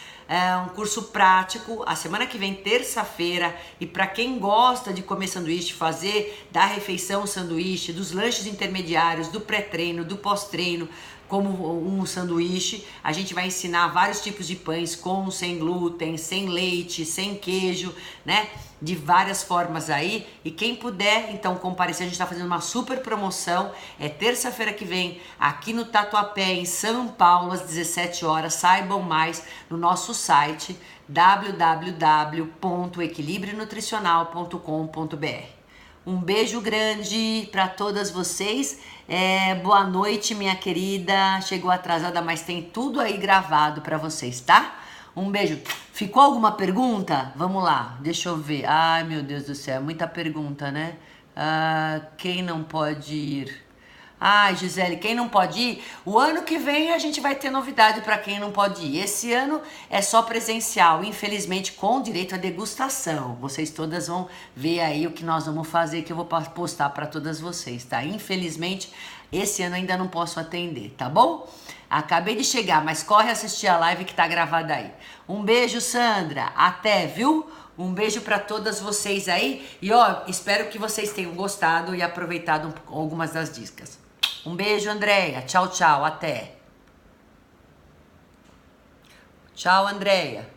um curso prático, a semana que vem, terça-feira, e para quem gosta de comer sanduíche, fazer da refeição sanduíche, dos lanches intermediários, do pré-treino, do pós-treino, como um sanduíche, a gente vai ensinar vários tipos de pães com, sem glúten, sem leite, sem queijo, né? De várias formas aí, e quem puder, então, comparecer, a gente tá fazendo uma super promoção, terça-feira que vem, aqui no Tatuapé, em São Paulo, às 17 horas, saibam mais no nosso site, www.equilibrionutricional.com.br. Um beijo grande para todas vocês, boa noite, minha querida, chegou atrasada, mas tem tudo aí gravado para vocês, tá? Um beijo. Ficou alguma pergunta? Vamos lá, deixa eu ver. Ai, meu Deus do céu, muita pergunta, né? Quem não pode ir? Ai, Gisele, quem não pode ir? O ano que vem a gente vai ter novidade para quem não pode ir. Esse ano é só presencial, infelizmente com direito à degustação. Vocês todas vão ver aí o que nós vamos fazer, que eu vou postar para todas vocês, tá? Infelizmente, esse ano ainda não posso atender, tá bom? Acabei de chegar, mas corre assistir a live que tá gravada aí. Um beijo, Sandra. Até, viu? Um beijo para todas vocês aí. E ó, espero que vocês tenham gostado e aproveitado algumas das dicas. Um beijo, Andréia. Tchau, tchau. Até. Tchau, Andréia.